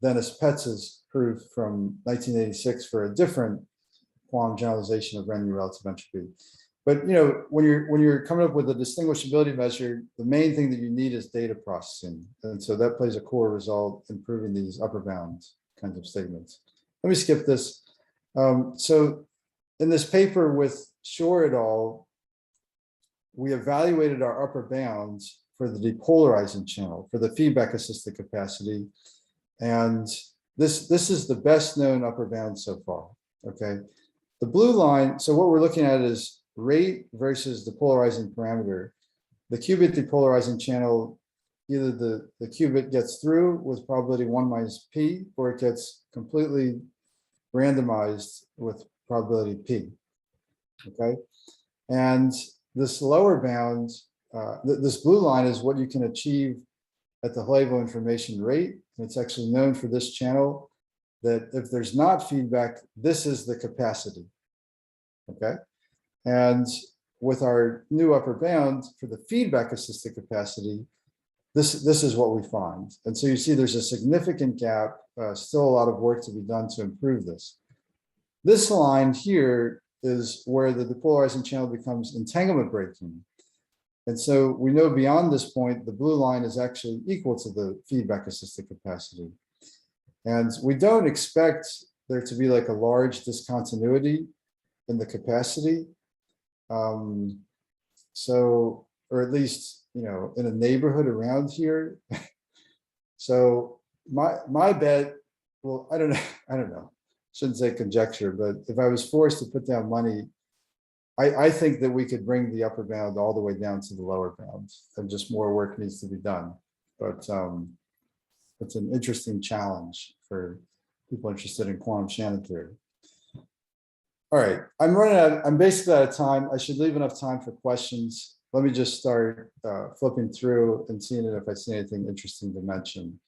Dennis Petz's proof from 1986 for a different quantum generalization of Renyi relative entropy. But you know, when you're coming up with a distinguishability measure, the main thing that you need is data processing, and so that plays a core result in proving these upper bounds kinds of statements. Let me skip this. So in this paper with Shore et al., we evaluated our upper bounds for the depolarizing channel, for the feedback assisted capacity, and this is the best known upper bound so far. Okay, the blue line. So what we're looking at is rate versus the polarizing parameter. The qubit depolarizing channel, either the qubit gets through with probability 1 minus p, or it gets completely randomized with probability p. Okay, and this lower bound, this blue line is what you can achieve at the Halevo information rate. And it's actually known for this channel that if there's not feedback, this is the capacity. Okay. And with our new upper bound for the feedback assisted capacity, this is what we find. And so you see there's a significant gap, still a lot of work to be done to improve this. This line here is where the depolarizing channel becomes entanglement breaking. And so we know beyond this point, the blue line is actually equal to the feedback assisted capacity. And we don't expect there to be like a large discontinuity in the capacity. So, or at least, you know, in a neighborhood around here. So my bet, well, I don't know, shouldn't say conjecture, but if I was forced to put down money, I think that we could bring the upper bound all the way down to the lower bounds, and just more work needs to be done. But it's an interesting challenge for people interested in quantum Shannon theory. All right, I'm basically out of time. I should leave enough time for questions. Let me just start flipping through and seeing if I see anything interesting to mention.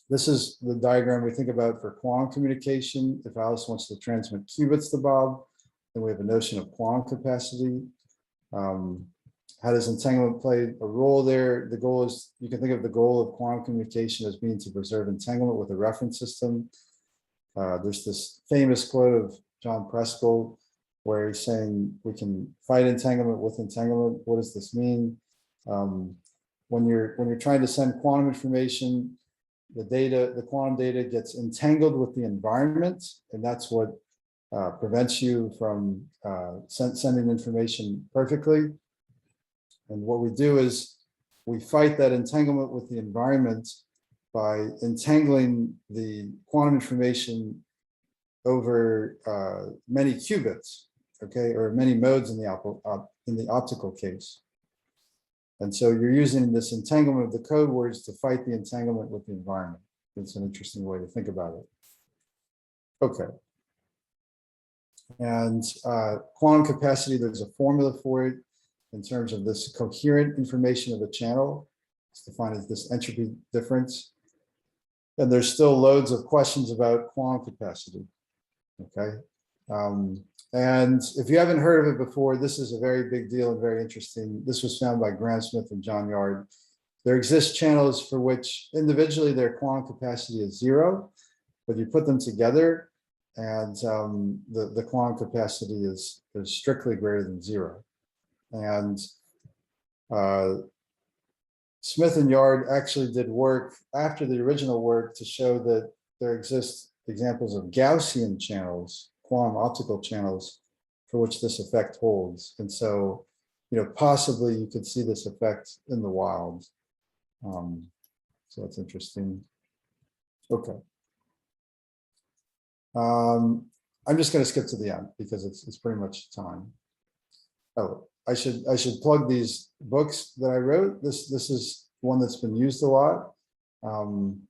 This is the diagram we think about for quantum communication. If Alice wants to transmit qubits to Bob, then we have a notion of quantum capacity. How does entanglement play a role there? The goal is, you can think of the goal of quantum communication as being to preserve entanglement with a reference system. There's this famous quote of John Preskill where he's saying we can fight entanglement with entanglement. What does this mean? When you're trying to send quantum information, the quantum data gets entangled with the environment, and that's what prevents you from sending information perfectly. And what we do is we fight that entanglement with the environment by entangling the quantum information over many qubits, okay, or many modes in the optical case. And so you're using this entanglement of the code words to fight the entanglement with the environment. It's an interesting way to think about it. Okay. And quantum capacity, there's a formula for it in terms of this coherent information of a channel. It's defined as this entropy difference. And there's still loads of questions about quantum capacity. Okay. And if you haven't heard of it before, this is a very big deal and very interesting. This was found by Graham Smith and John Yard. There exist channels for which individually their quantum capacity is 0, but you put them together and the quantum capacity is strictly greater than 0. And Smith and Yard actually did work after the original work to show that there exist examples of Gaussian channels, quantum optical channels, for which this effect holds. And so, possibly you could see this effect in the wild. So that's interesting. Okay. I'm just going to skip to the end because it's pretty much time. Oh, I should plug these books that I wrote. This is one that's been used a lot. I'm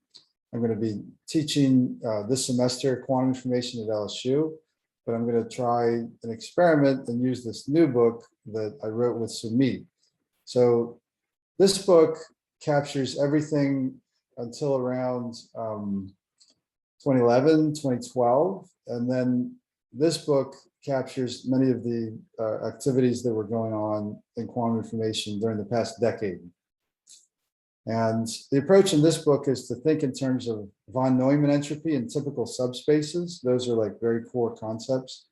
going to be teaching this semester quantum information at LSU, but I'm going to try an experiment and use this new book that I wrote with Sumit. So this book captures everything until around 2011, 2012, and then this book captures many of the activities that were going on in quantum information during the past decade. And the approach in this book is to think in terms of von Neumann entropy and typical subspaces. Those are like very core concepts.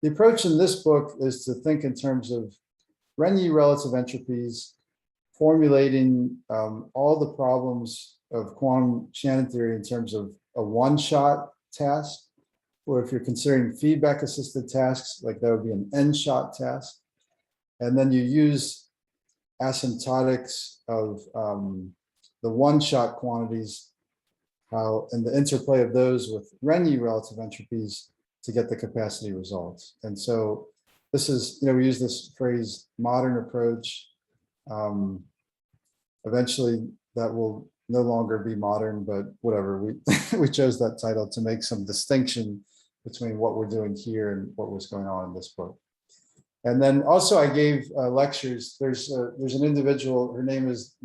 The approach in this book is to think in terms of Renyi relative entropies, formulating all the problems of quantum Shannon theory in terms of a one-shot task, or if you're considering feedback-assisted tasks, like that would be an n-shot task. And then you use asymptotics of the one-shot quantities, and the interplay of those with Renyi relative entropies to get the capacity results. And so this is, we use this phrase modern approach. Eventually that will no longer be modern, but whatever, we chose that title to make some distinction between what we're doing here and what was going on in this book. And then also I gave lectures. There's an individual, her name is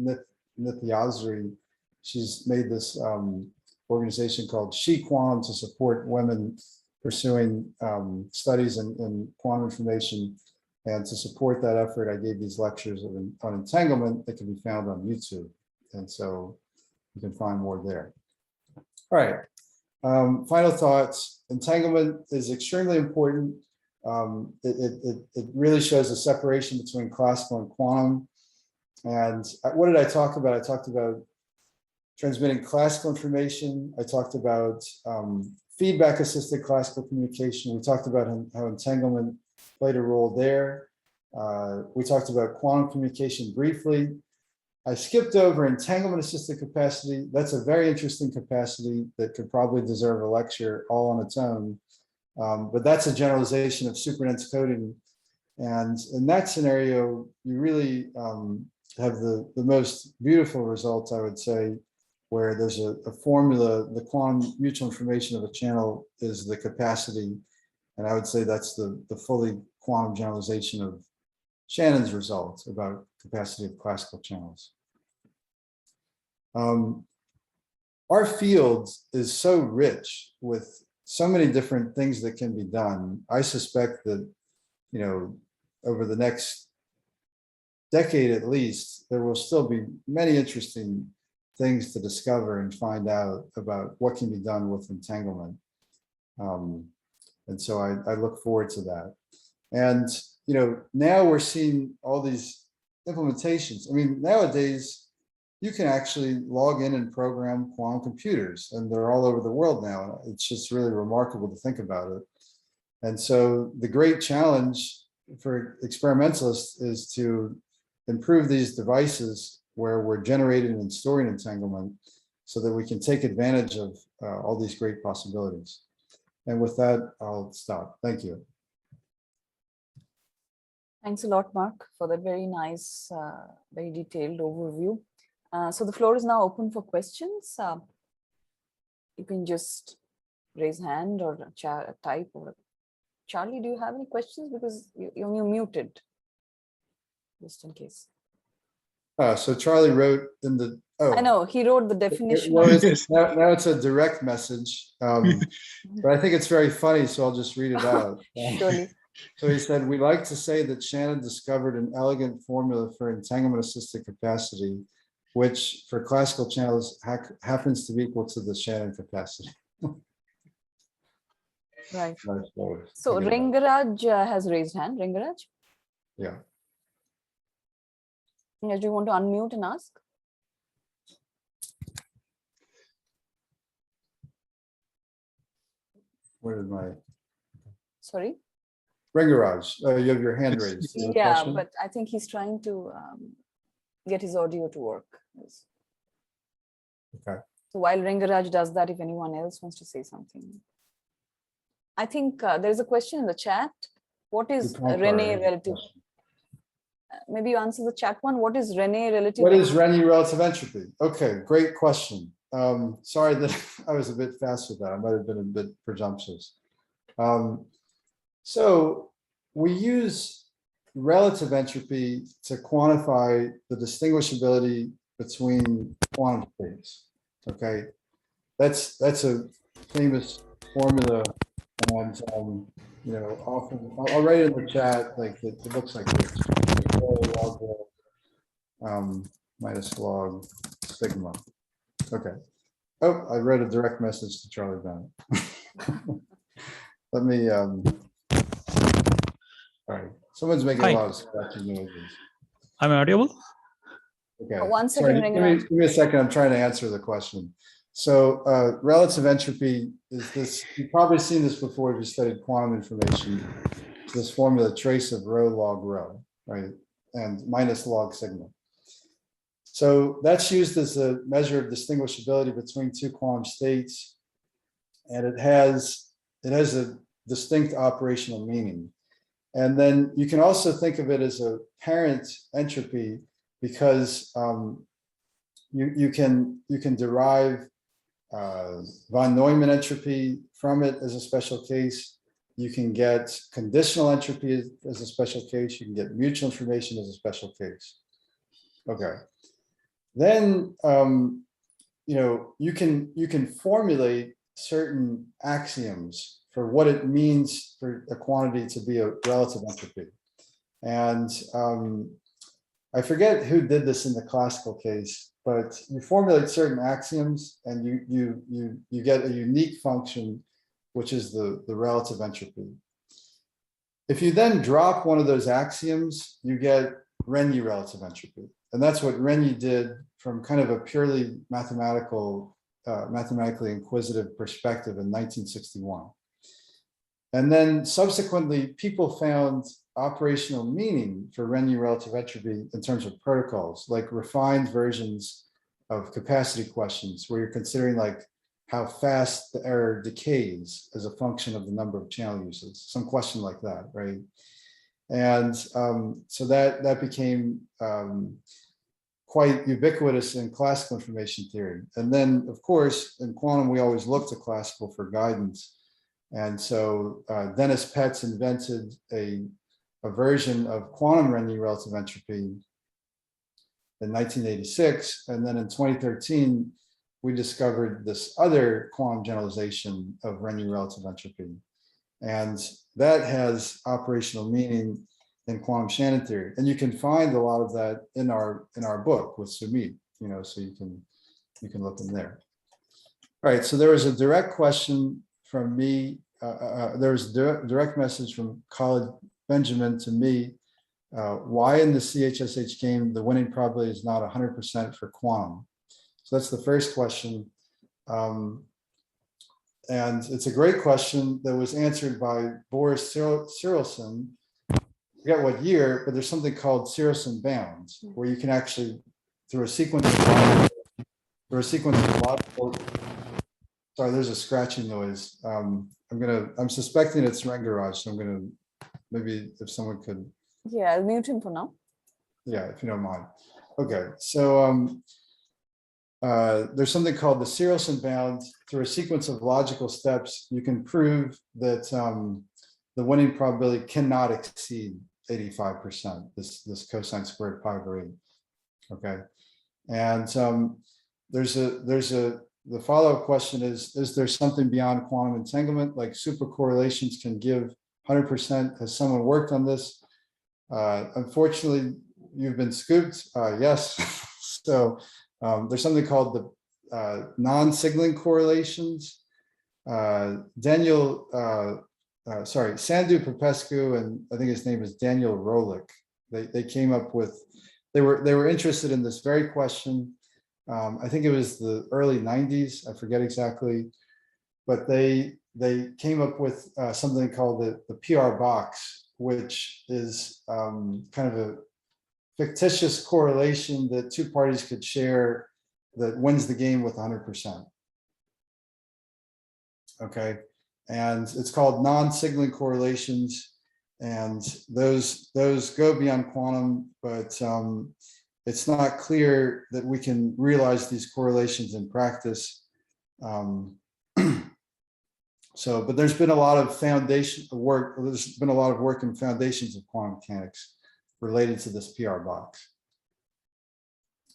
Nityazri. She's made this organization called She Quantum to support women pursuing studies in quantum information. And to support that effort, I gave these lectures on entanglement that can be found on YouTube. And so you can find more there. All right. Final thoughts. Entanglement is extremely important. It really shows a separation between classical and quantum. And what did I talk about? I talked about transmitting classical information. I talked about feedback-assisted classical communication. We talked about how entanglement played a role there. We talked about quantum communication briefly. I skipped over entanglement-assisted capacity. That's a very interesting capacity that could probably deserve a lecture all on its own. But that's a generalization of Supernets coding. And in that scenario, you really have the most beautiful results, I would say, where there's a formula, the quantum mutual information of a channel is the capacity. And I would say that's the fully quantum generalization of Shannon's results about capacity of classical channels. Our field is so rich with so many different things that can be done. I suspect that, over the next decade at least, there will still be many interesting things to discover and find out about what can be done with entanglement. And so I look forward to that. And, now we're seeing all these implementations. I mean, nowadays, you can actually log in and program quantum computers, and they're all over the world now. It's just really remarkable to think about it. And so the great challenge for experimentalists is to improve these devices where we're generating and storing entanglement so that we can take advantage of all these great possibilities. And with that, I'll stop. Thank you. Thanks a lot, Mark, for that very nice, very detailed overview. So the floor is now open for questions. You can just raise hand or type. Or Charlie, do you have any questions? Because you're muted, just in case. So Charlie wrote in the, I know, he wrote the definition. Now it's a direct message, but I think it's very funny, so I'll just read it out. Surely. So he said, we like to say that Shannon discovered an elegant formula for entanglement-assisted capacity, which for classical channels happens to be equal to the Shannon capacity. Right. So Rengaraj has raised hand. Rengaraj? Yeah. Do you want to unmute and ask? Where did my Sorry? Ringaraj, you have your hand raised. You have a Yeah, question? but I think he's trying to get his audio to work. Okay. So while Ringaraj does that, if anyone else wants to say something. I think there's a question in the chat. What is Rene relative? Maybe you answer the chat one. What is Rene relative? What is Rene relative entropy? Okay, great question. Sorry that I was a bit fast with that. I might have been a bit presumptuous. So we use relative entropy to quantify the distinguishability between quantum states. Okay, that's a famous formula, and you know, often I'll write it in the chat. Like it looks like this: log minus log sigma. Okay. Oh, I read a direct message to Charlie Bennett. Let me. All right. Someone's making a lot of scratchy noises. Am I audible? Okay. One second. Sorry, give me a second. I'm trying to answer the question. So relative entropy is this. You've probably seen this before if you studied quantum information. This formula: trace of rho log rho, right, and minus log sigma. So that's used as a measure of distinguishability between two quantum states, and it has a distinct operational meaning. And then you can also think of it as a parent entropy, because you can derive von Neumann entropy from it as a special case. You can get conditional entropy as a special case. You can get mutual information as a special case. Okay. Then you know, you can formulate certain axioms for what it means for a quantity to be a relative entropy. And I forget who did this in the classical case, but you formulate certain axioms and you get a unique function, which is the relative entropy. If you then drop one of those axioms, you get Rene relative entropy. And that's what Rene did from kind of a purely mathematically inquisitive perspective in 1961. And then subsequently, people found operational meaning for Rene relative entropy in terms of protocols, like refined versions of capacity questions, where you're considering like how fast the error decays as a function of the number of channel uses, some question like that, right? And so that became quite ubiquitous in classical information theory. And then, of course, in quantum, we always look to classical for guidance. And so Dennis Petz invented a version of quantum Rene relative entropy in 1986. And then in 2013, we discovered this other quantum generalization of Rene relative entropy. And that has operational meaning in quantum Shannon theory. And you can find a lot of that in our book with Sumit, you know, so you can look in there. All right, so there was a direct question from me. There was a direct message from Khalid Benjamin to me. Why in the CHSH game, the winning probability is not 100% for quantum? So that's the first question. And it's a great question that was answered by Boris Cyrilson. I forget what year, but there's something called Cyrilson bounds, where you can actually, through a sequence of logical, sorry, there's a scratching noise. I'm suspecting it's Rengaraj, so I'm gonna, maybe if someone could. Yeah, I'll mute him for now. Yeah, if you don't mind. Okay, so there's something called the Cyrilson bound. Through a sequence of logical steps, you can prove that the winning probability cannot exceed 85%, this cosine squared pi over 8. Okay, and the follow-up question is there something beyond quantum entanglement, like supercorrelations can give 100%? Has someone worked on this? Unfortunately, you've been scooped. Yes. So there's something called the non-signaling correlations. Sandu Popescu, and I think his name is Daniel Rolik. They came up with, they were interested in this very question. I think it was the early 90s, I forget exactly, but they they came up with something called the PR box, which is kind of a fictitious correlation that two parties could share that wins the game with 100%. Okay, and it's called non-signaling correlations, and those go beyond quantum, but it's not clear that we can realize these correlations in practice. So, but there's been a lot of foundation work. There's been a lot of work in foundations of quantum mechanics related to this PR box.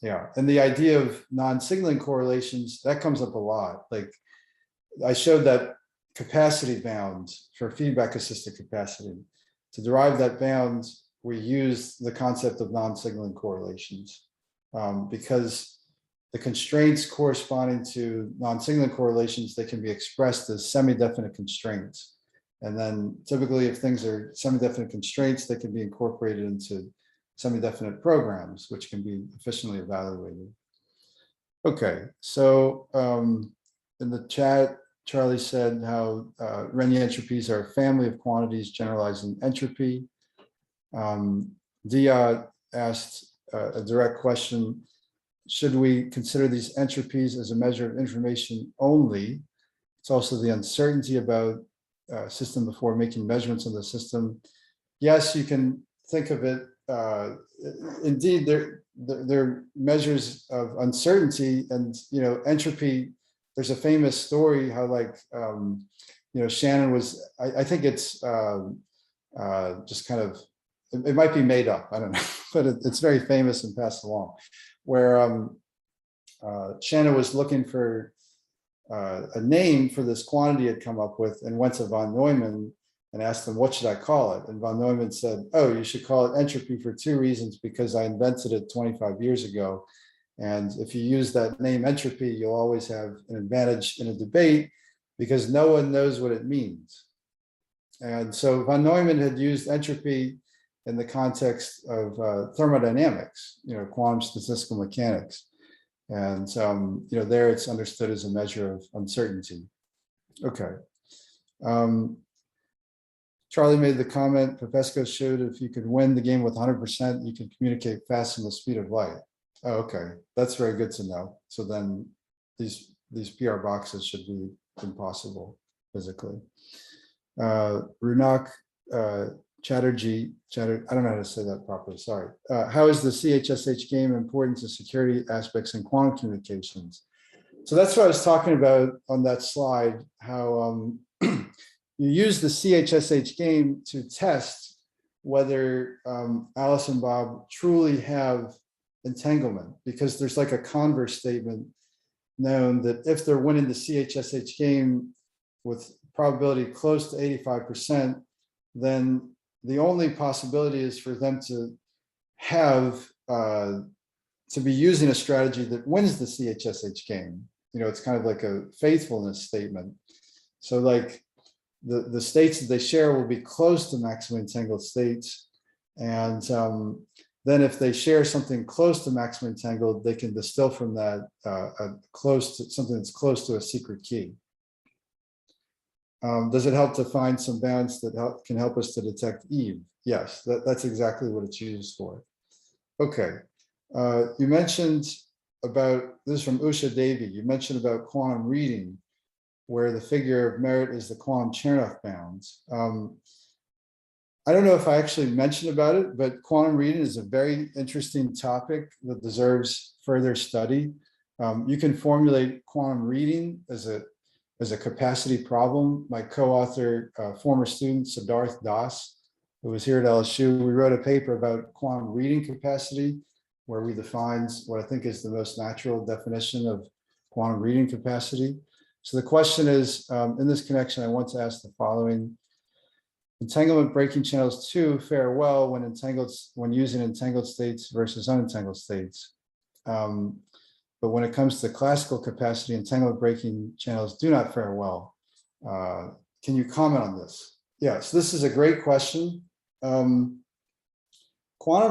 Yeah, and the idea of non-signaling correlations, that comes up a lot. Like I showed that capacity bound for feedback assisted capacity. To derive that bound, we use the concept of non-signaling correlations because the constraints corresponding to non-signaling correlations, they can be expressed as semi-definite constraints. And then typically if things are semi-definite constraints, they can be incorporated into semi-definite programs, which can be efficiently evaluated. Okay, so in the chat, Charlie said how Renyi entropies are a family of quantities generalizing entropy. Dia asked a direct question: should we consider these entropies as a measure of information only? It's also the uncertainty about system before making measurements of the system. Yes, you can think of it. Indeed, they're measures of uncertainty, and entropy. There's a famous story how Shannon was. I think it's just kind of. It might be made up. I don't know, but it's very famous and passed along. Where Shannon was looking for a name for this quantity had come up with, and went to von Neumann and asked him, what should I call it? And von Neumann said, oh, you should call it entropy for two reasons, because I invented it 25 years ago. And if you use that name entropy, you'll always have an advantage in a debate because no one knows what it means. And so von Neumann had used entropy in the context of thermodynamics, quantum statistical mechanics. And, there it's understood as a measure of uncertainty. Okay. Charlie made the comment, Popesco showed if you could win the game with 100%, you can communicate fast in the speed of light. Oh, okay, that's very good to know. So then these PR boxes should be impossible physically. Runak Chatterjee, I don't know how to say that properly, sorry. How is the CHSH game important to security aspects in quantum communications? So that's what I was talking about on that slide, how you use the CHSH game to test whether Alice and Bob truly have entanglement, because there's like a converse statement known that if they're winning the CHSH game with probability close to 85%, then the only possibility is for them to have to be using a strategy that wins the CHSH game. It's kind of like a faithfulness statement. So like the states that they share will be close to maximally entangled states. And then if they share something close to maximally entangled, they can distill from that something that's close to a secret key. Does it help to find some bounds that can help us to detect Eve? Yes, that's exactly what it's used for. Okay, you mentioned about, this is from Usha Devi, you mentioned about quantum reading, where the figure of merit is the quantum Chernoff bounds. I don't know if I actually mentioned about it, but quantum reading is a very interesting topic that deserves further study. You can formulate quantum reading as a capacity problem. My co-author, former student Siddharth Das, who was here at LSU, we wrote a paper about quantum reading capacity, where we defined what I think is the most natural definition of quantum reading capacity. So the question is, in this connection, I want to ask the following. Entanglement breaking channels 2 fare well when using entangled states versus unentangled states. But when it comes to classical capacity, entanglement breaking channels do not fare well. Can you comment on this? Yes, this is a great question. Quantum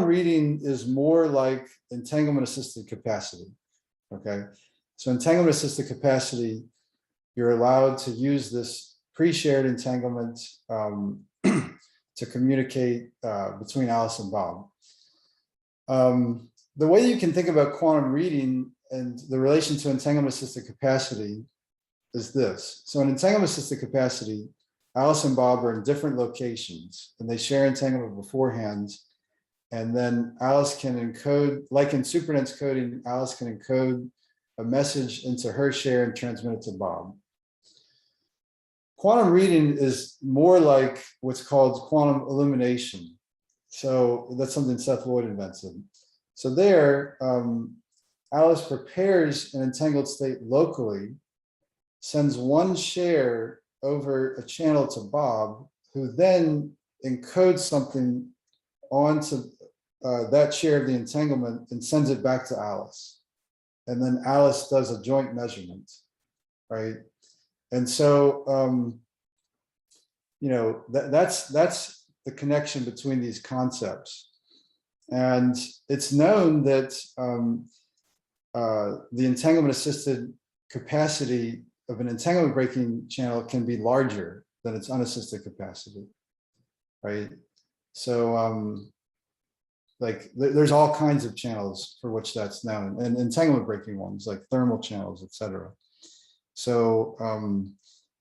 reading is more like entanglement assisted capacity. Okay, so entanglement assisted capacity, you're allowed to use this pre-shared entanglement to communicate between Alice and Bob. The way you can think about quantum reading and the relation to entanglement-assisted capacity is this. So in entanglement-assisted capacity, Alice and Bob are in different locations and they share entanglement beforehand. And then Alice can encode, like in Supernets coding, Alice can encode a message into her share and transmit it to Bob. Quantum reading is more like what's called quantum illumination. So that's something Seth Lloyd invented. So there, Alice prepares an entangled state locally, sends one share over a channel to Bob, who then encodes something onto that share of the entanglement and sends it back to Alice. And then Alice does a joint measurement, right? And so, you know, that's the connection between these concepts. And it's known that the entanglement-assisted capacity of an entanglement breaking channel can be larger than its unassisted capacity, right? So, like there's all kinds of channels for which that's known, and entanglement breaking ones like thermal channels, etc. So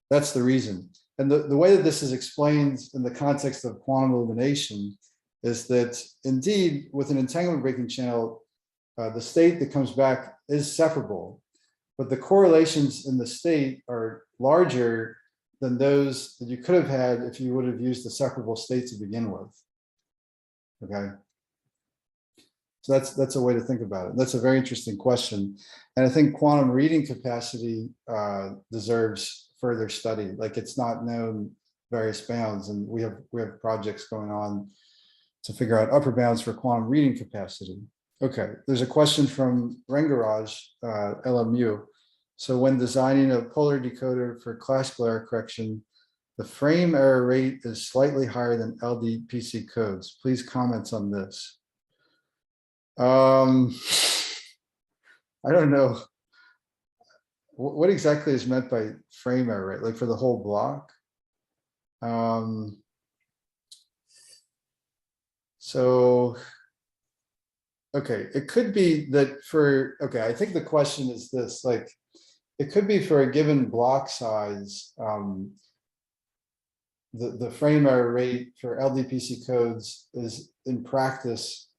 that's the reason. And the way that this is explained in the context of quantum illumination is that indeed with an entanglement breaking channel, the state that comes back is separable, but the correlations in the state are larger than those that you could have had if you would have used the separable state to begin with. Okay. So that's a way to think about it. That's a very interesting question. And I think quantum reading capacity deserves further study. Like it's not known various bounds, and we have projects going on to figure out upper bounds for quantum reading capacity. Okay, there's a question from Rengaraj, LMU. So when designing a polar decoder for classical error correction, the frame error rate is slightly higher than LDPC codes. Please comment on this. I don't know. What exactly is meant by frame error rate, like for the whole block? So, okay, it could be that for, okay, I think the question is this, like, it could be for a given block size, the frame error rate for LDPC codes is in practice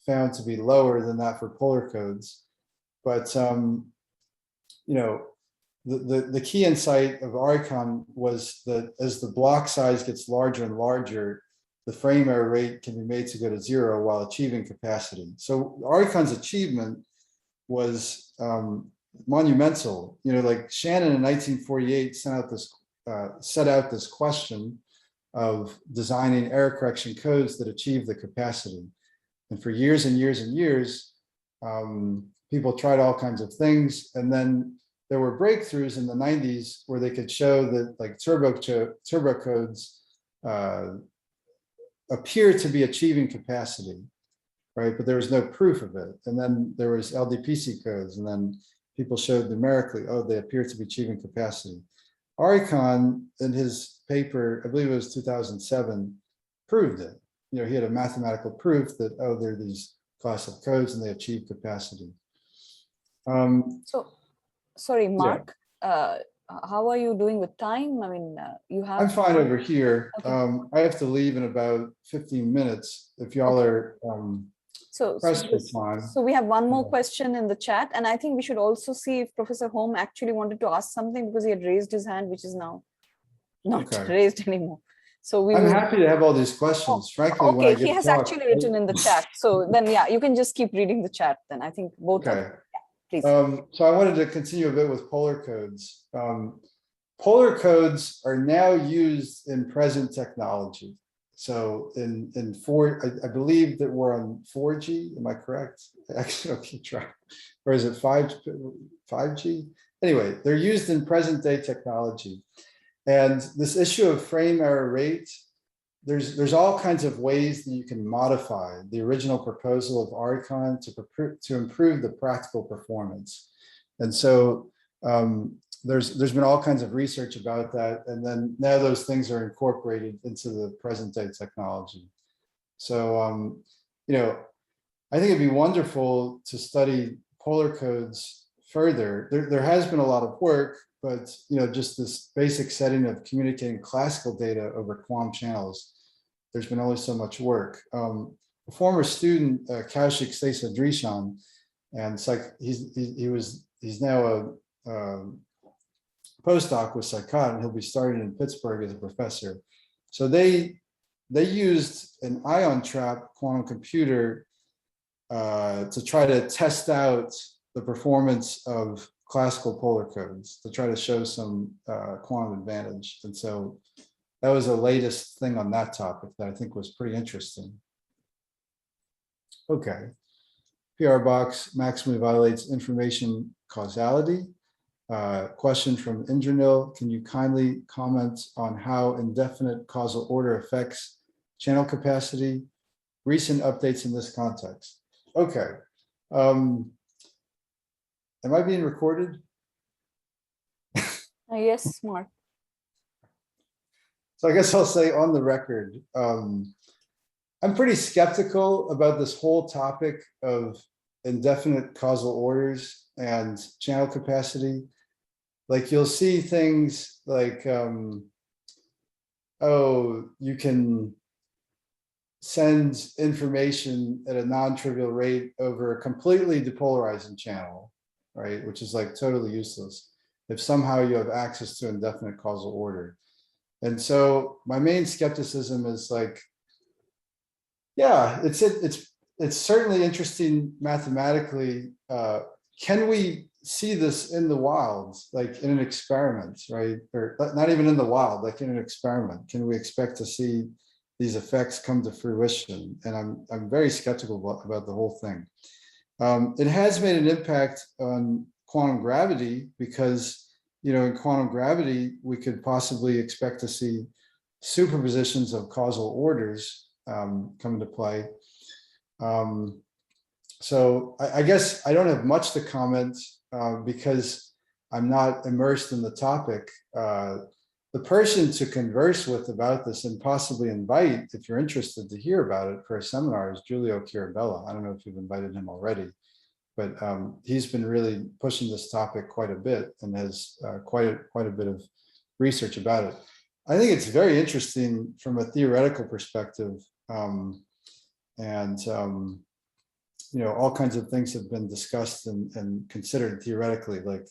found to be lower than that for polar codes. But, you know, the key insight of ARICON was that as the block size gets larger and larger, the frame error rate can be made to go to 0 while achieving capacity. So ARICON's achievement was monumental. You know, like Shannon in 1948 set out this question of designing error correction codes that achieve the capacity. And for years and years and years, people tried all kinds of things. And then there were breakthroughs in the 90s where they could show that like turbo codes appear to be achieving capacity, right? But there was no proof of it. And then there was LDPC codes, and then people showed numerically, oh, they appear to be achieving capacity. ARICON, in his paper, I believe it was 2007, proved it. You know, he had a mathematical proof that, oh, there are these class of codes and they achieve capacity. So, sorry, Mark, yeah. How are you doing with time? I mean, you have. I'm fine over here. Okay. I have to leave in about 15 minutes if y'all are pressed for time. So we have one more question in the chat, and I think we should also see if Professor Holm actually wanted to ask something, because he had raised his hand, which is now not raised anymore. So I'm happy to have all these questions. Frankly, okay, when I get he has actually written in the chat. So then, yeah, you can just keep reading the chat. Then I think both. Okay. Please. So I wanted to continue a bit with polar codes. Polar codes are now used in present technology. So I believe that we're on 4G. Am I correct? Actually, I'll keep track. Or is it 5G? Anyway, they're used in present day technology. And this issue of frame error rate, there's all kinds of ways that you can modify the original proposal of ARICON to improve the practical performance. And so there's been all kinds of research about that. And then now those things are incorporated into the present day technology. So, I think it'd be wonderful to study polar codes further. There has been a lot of work, but just this basic setting of communicating classical data over quantum channels, there's been only so much work. A former student, Kaushik Sesadrishan, and it's like he's now a postdoc with Psychot, and he'll be starting in Pittsburgh as a professor. So they used an ion trap quantum computer to try to test out the performance of classical polar codes, to try to show some quantum advantage. And so that was the latest thing on that topic that I think was pretty interesting. Okay. PR box maximally violates information causality. Question from Indranil: can you kindly comment on how indefinite causal order affects channel capacity? Recent updates in this context. Okay. Am I being recorded? Yes, Mark. So I guess I'll say on the record, I'm pretty skeptical about this whole topic of indefinite causal orders and channel capacity. Like you'll see things like, oh, you can send information at a non-trivial rate over a completely depolarizing channel, right? Which is like totally useless if somehow you have access to indefinite causal order. And so my main skepticism is like, yeah, it's certainly interesting mathematically. Can we see this in the wild, like in an experiment, right? Or not even in the wild, like in an experiment? Can we expect to see these effects come to fruition? And I'm very skeptical about the whole thing. It has made an impact on quantum gravity because, in quantum gravity, we could possibly expect to see superpositions of causal orders come into play. So I guess I don't have much to comment because I'm not immersed in the topic. The person to converse with about this and possibly invite, if you're interested to hear about it for a seminar, is Giulio Chiribella. I don't know if you've invited him already, but he's been really pushing this topic quite a bit and has quite a bit of research about it. I think it's very interesting from a theoretical perspective, all kinds of things have been discussed and considered theoretically, like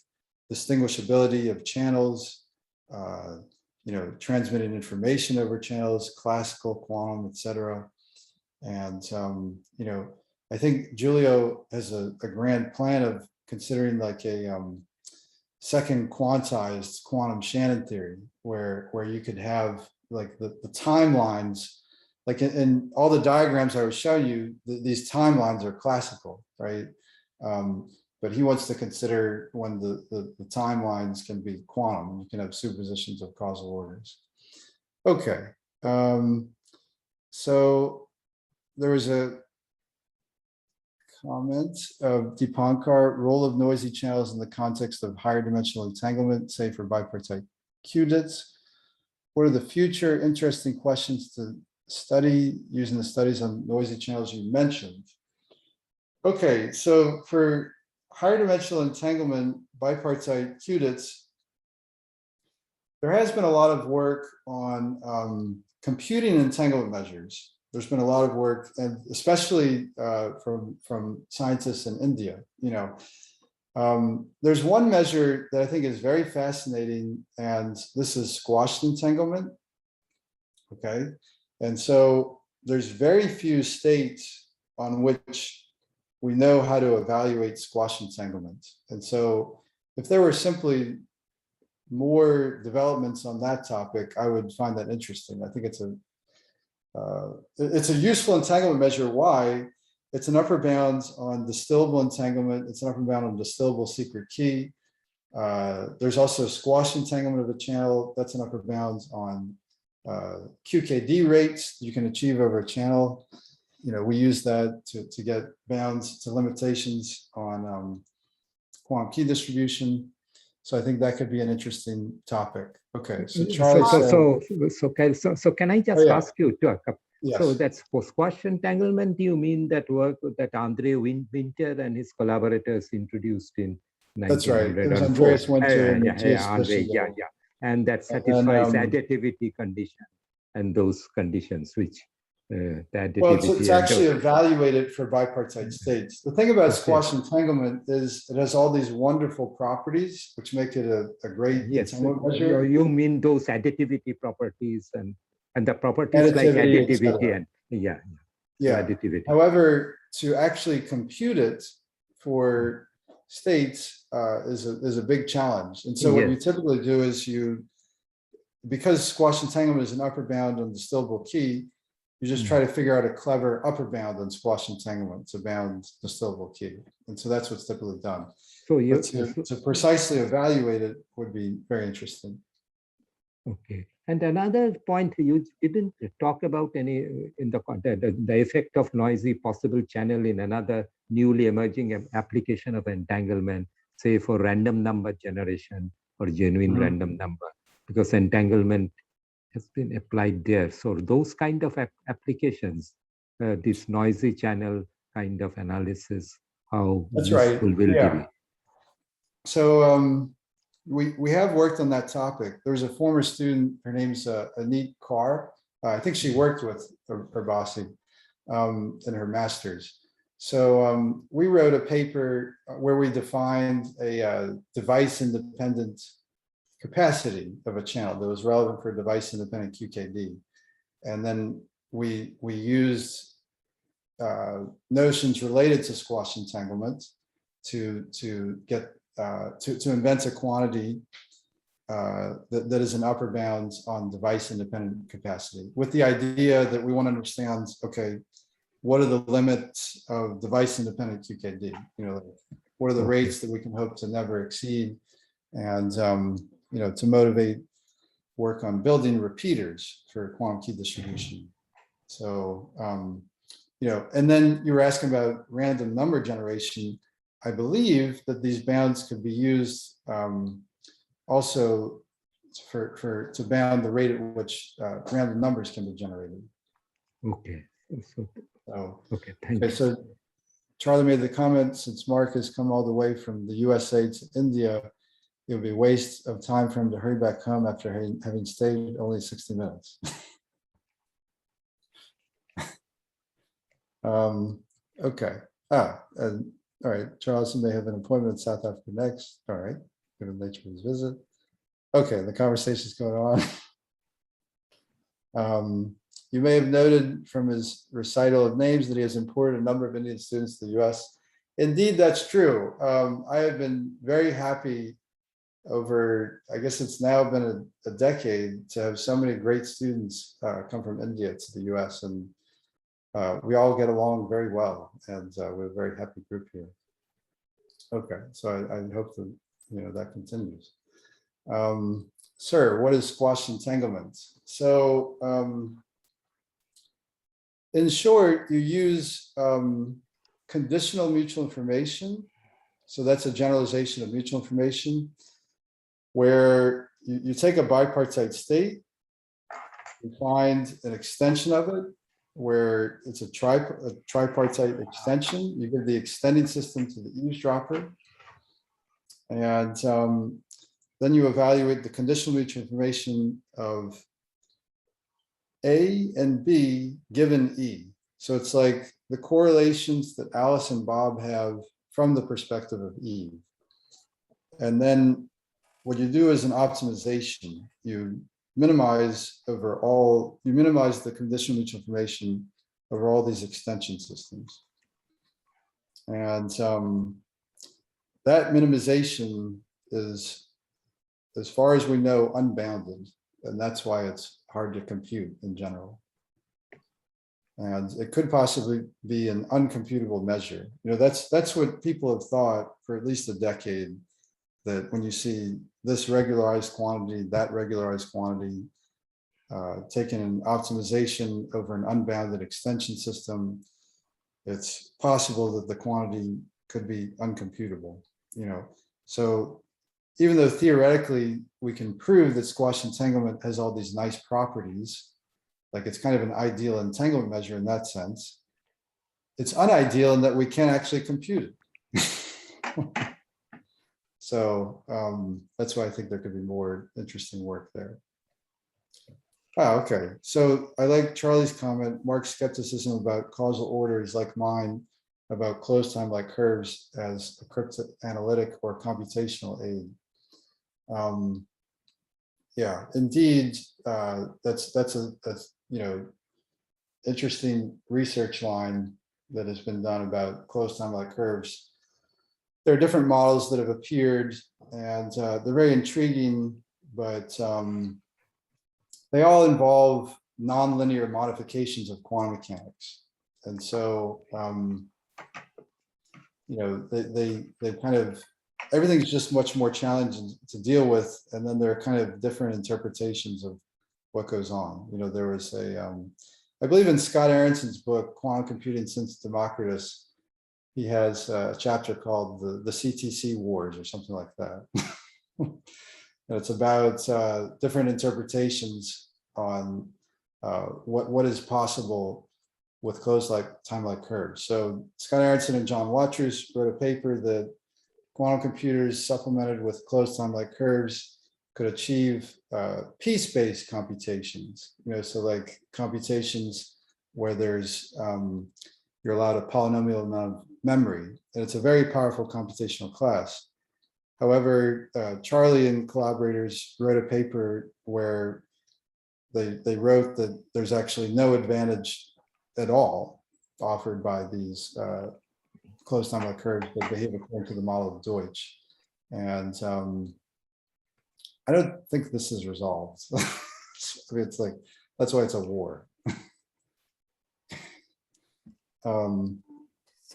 distinguishability of channels, transmitting information over channels, classical, quantum, etc. And I think Giulio has a grand plan of considering like a second quantized quantum Shannon theory, where you could have like the timelines, like in all the diagrams I was showing you, these timelines are classical, right? But he wants to consider when the timelines can be quantum. You can have superpositions of causal orders. Okay. So there was a comment of Poincare: role of noisy channels in the context of higher dimensional entanglement, say for bipartite qubits. What are the future interesting questions to study using the studies on noisy channels you mentioned? Okay, so for higher dimensional entanglement, bipartite qubits, there has been a lot of work on computing entanglement measures. There's been a lot of work, and especially from scientists in India. There's one measure that I think is very fascinating, and this is squashed entanglement. Okay, and so there's very few states on which we know how to evaluate squash entanglement. And so if there were simply more developments on that topic, I would find that interesting. I think it's a useful entanglement measure. Why? It's an upper bound on distillable entanglement. It's an upper bound on distillable secret key. There's also squash entanglement of a channel. That's an upper bound on QKD rates you can achieve over a channel. We use that to get bounds to limitations on quantum key distribution. So I think that could be an interesting topic. Okay, so Charlie said, so can I just ask you to yes. So that's for squash entanglement, do you mean that work that Andre Winter and his collaborators introduced in 1904? That's right. It was Andreas Winter and Matthias Andre, Fischel. And that satisfies additivity condition and those conditions which the additivity. Well, it's actually evaluated for bipartite states. The thing about squash entanglement is it has all these wonderful properties which make it a great entanglement measure. You mean those additivity properties and the properties like additivity and additivity. However, to actually compute it for states is a big challenge. And so what you typically do is because squash entanglement is an upper bound on the distillable key, you just try to figure out a clever upper bound on squash entanglement to bound the distillable key. And so that's what's typically done. So to precisely evaluate it would be very interesting. Okay. And another point, you didn't talk about any in the effect of noisy possible channel in another newly emerging application of entanglement, say for random number generation or genuine random number, because entanglement has been applied there. So those kind of applications, this noisy channel kind of analysis, how useful will it be? So we have worked on that topic. There was a former student, her name's Anit Kaur. I think she worked with Urbasi in her master's. So we wrote a paper where we defined a device-independent capacity of a channel that was relevant for device-independent QKD. And then we used notions related to squash entanglement to invent a quantity that is an upper bound on device-independent capacity, with the idea that we want to understand, okay, what are the limits of device-independent QKD? What are the rates that we can hope to never exceed, and to motivate work on building repeaters for quantum key distribution. So and then you were asking about random number generation. I believe that these bounds could be used also to bound the rate at which random numbers can be generated. Okay. Okay, thank you. So Charlie made the comment, since Mark has come all the way from the USA to India, it would be a waste of time for him to hurry back home after having stayed only 60 minutes. Okay. All right, Charles may have an appointment in South Africa next. All right, given the nature of his visit. Okay, the conversation's going on. You may have noted from his recital of names that he has imported a number of Indian students to the US. Indeed, that's true. I have been very happy over, I guess it's now been a decade, to have so many great students come from India to the US, and we all get along very well, and we're a very happy group here. Okay, so I hope that that continues. Sir, what is squash entanglement? So in short, you use conditional mutual information. So that's a generalization of mutual information, where you take a bipartite state, you find an extension of it, where it's a tripartite extension. You give the extending system to the eavesdropper, and then you evaluate the conditional mutual information of A and B given E. So it's like the correlations that Alice and Bob have from the perspective of Eve. And then what you do is an optimization. You minimize the conditional mutual information over all these extension systems. And that minimization is, as far as we know, unbounded. And that's why it's hard to compute in general. And it could possibly be an uncomputable measure. That's what people have thought for at least a decade, that when you see this regularized quantity, that regularized quantity, taking an optimization over an unbounded extension system, it's possible that the quantity could be uncomputable. So even though theoretically we can prove that squash entanglement has all these nice properties, like it's kind of an ideal entanglement measure in that sense, it's unideal in that we can't actually compute it. So that's why I think there could be more interesting work there. Oh, okay. So I like Charlie's comment. Mark's skepticism about causal order is like mine about closed time like curves as a cryptanalytic or computational aid. Yeah, indeed, that's a you know, interesting research line that has been done about closed time like curves. There are different models that have appeared, and they're very intriguing, but they all involve nonlinear modifications of quantum mechanics. And so, you know, they kind of, everything's just much more challenging to deal with. And then there are kind of different interpretations of what goes on. You know, there was a, I believe in Scott Aronson's book, Quantum Computing Since Democritus, he has a chapter called the CTC Wars or something like that. And it's about different interpretations on what is possible with closed time like curves. So Scott Aronson and John Watrous wrote a paper that quantum computers supplemented with closed time like curves could achieve piece-based computations. You know, so like computations where there's you're allowed a polynomial amount of memory, and it's a very powerful computational class. However, Charlie and collaborators wrote a paper where they wrote that there's actually no advantage at all offered by these closed time like curves that behave according to the model of Deutsch. And I don't think this is resolved. I mean, it's like, that's why it's a war.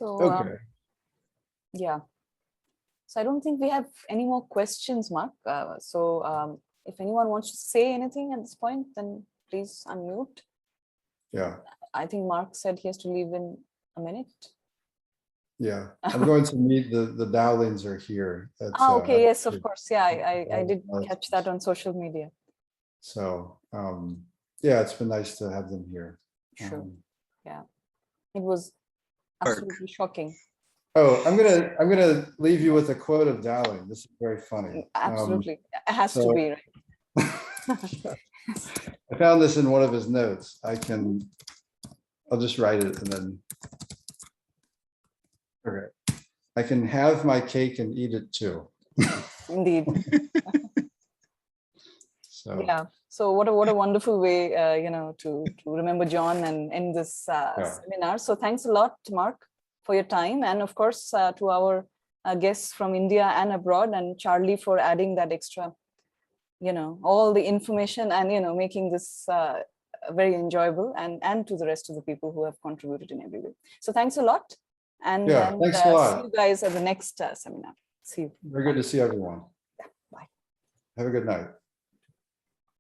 Okay. Yeah. So I don't think we have any more questions, Mark. If anyone wants to say anything at this point, then please unmute. Yeah. I think Mark said he has to leave in a minute. Yeah, I'm going to meet the Dowlings are here. Okay, yes, of course. Yeah, I did catch that on social media. So yeah, it's been nice to have them here. Sure. Yeah, it was absolutely shocking. Oh, I'm gonna leave you with a quote of Dowling. This is very funny. Absolutely, it has to be, right? I found this in one of his notes. I'll just write it and then. Okay. I can have my cake and eat it too. Indeed. So yeah. So what a wonderful way, you know, to remember John and end this seminar. So thanks a lot, Mark, for your time, and of course to our guests from India and abroad, and Charlie for adding that extra, you know, all the information and, you know, making this very enjoyable, and to the rest of the people who have contributed in every way. So thanks a lot. And thanks a lot. See you guys at the next seminar. See you. Very good to see everyone. Yeah, bye. Have a good night.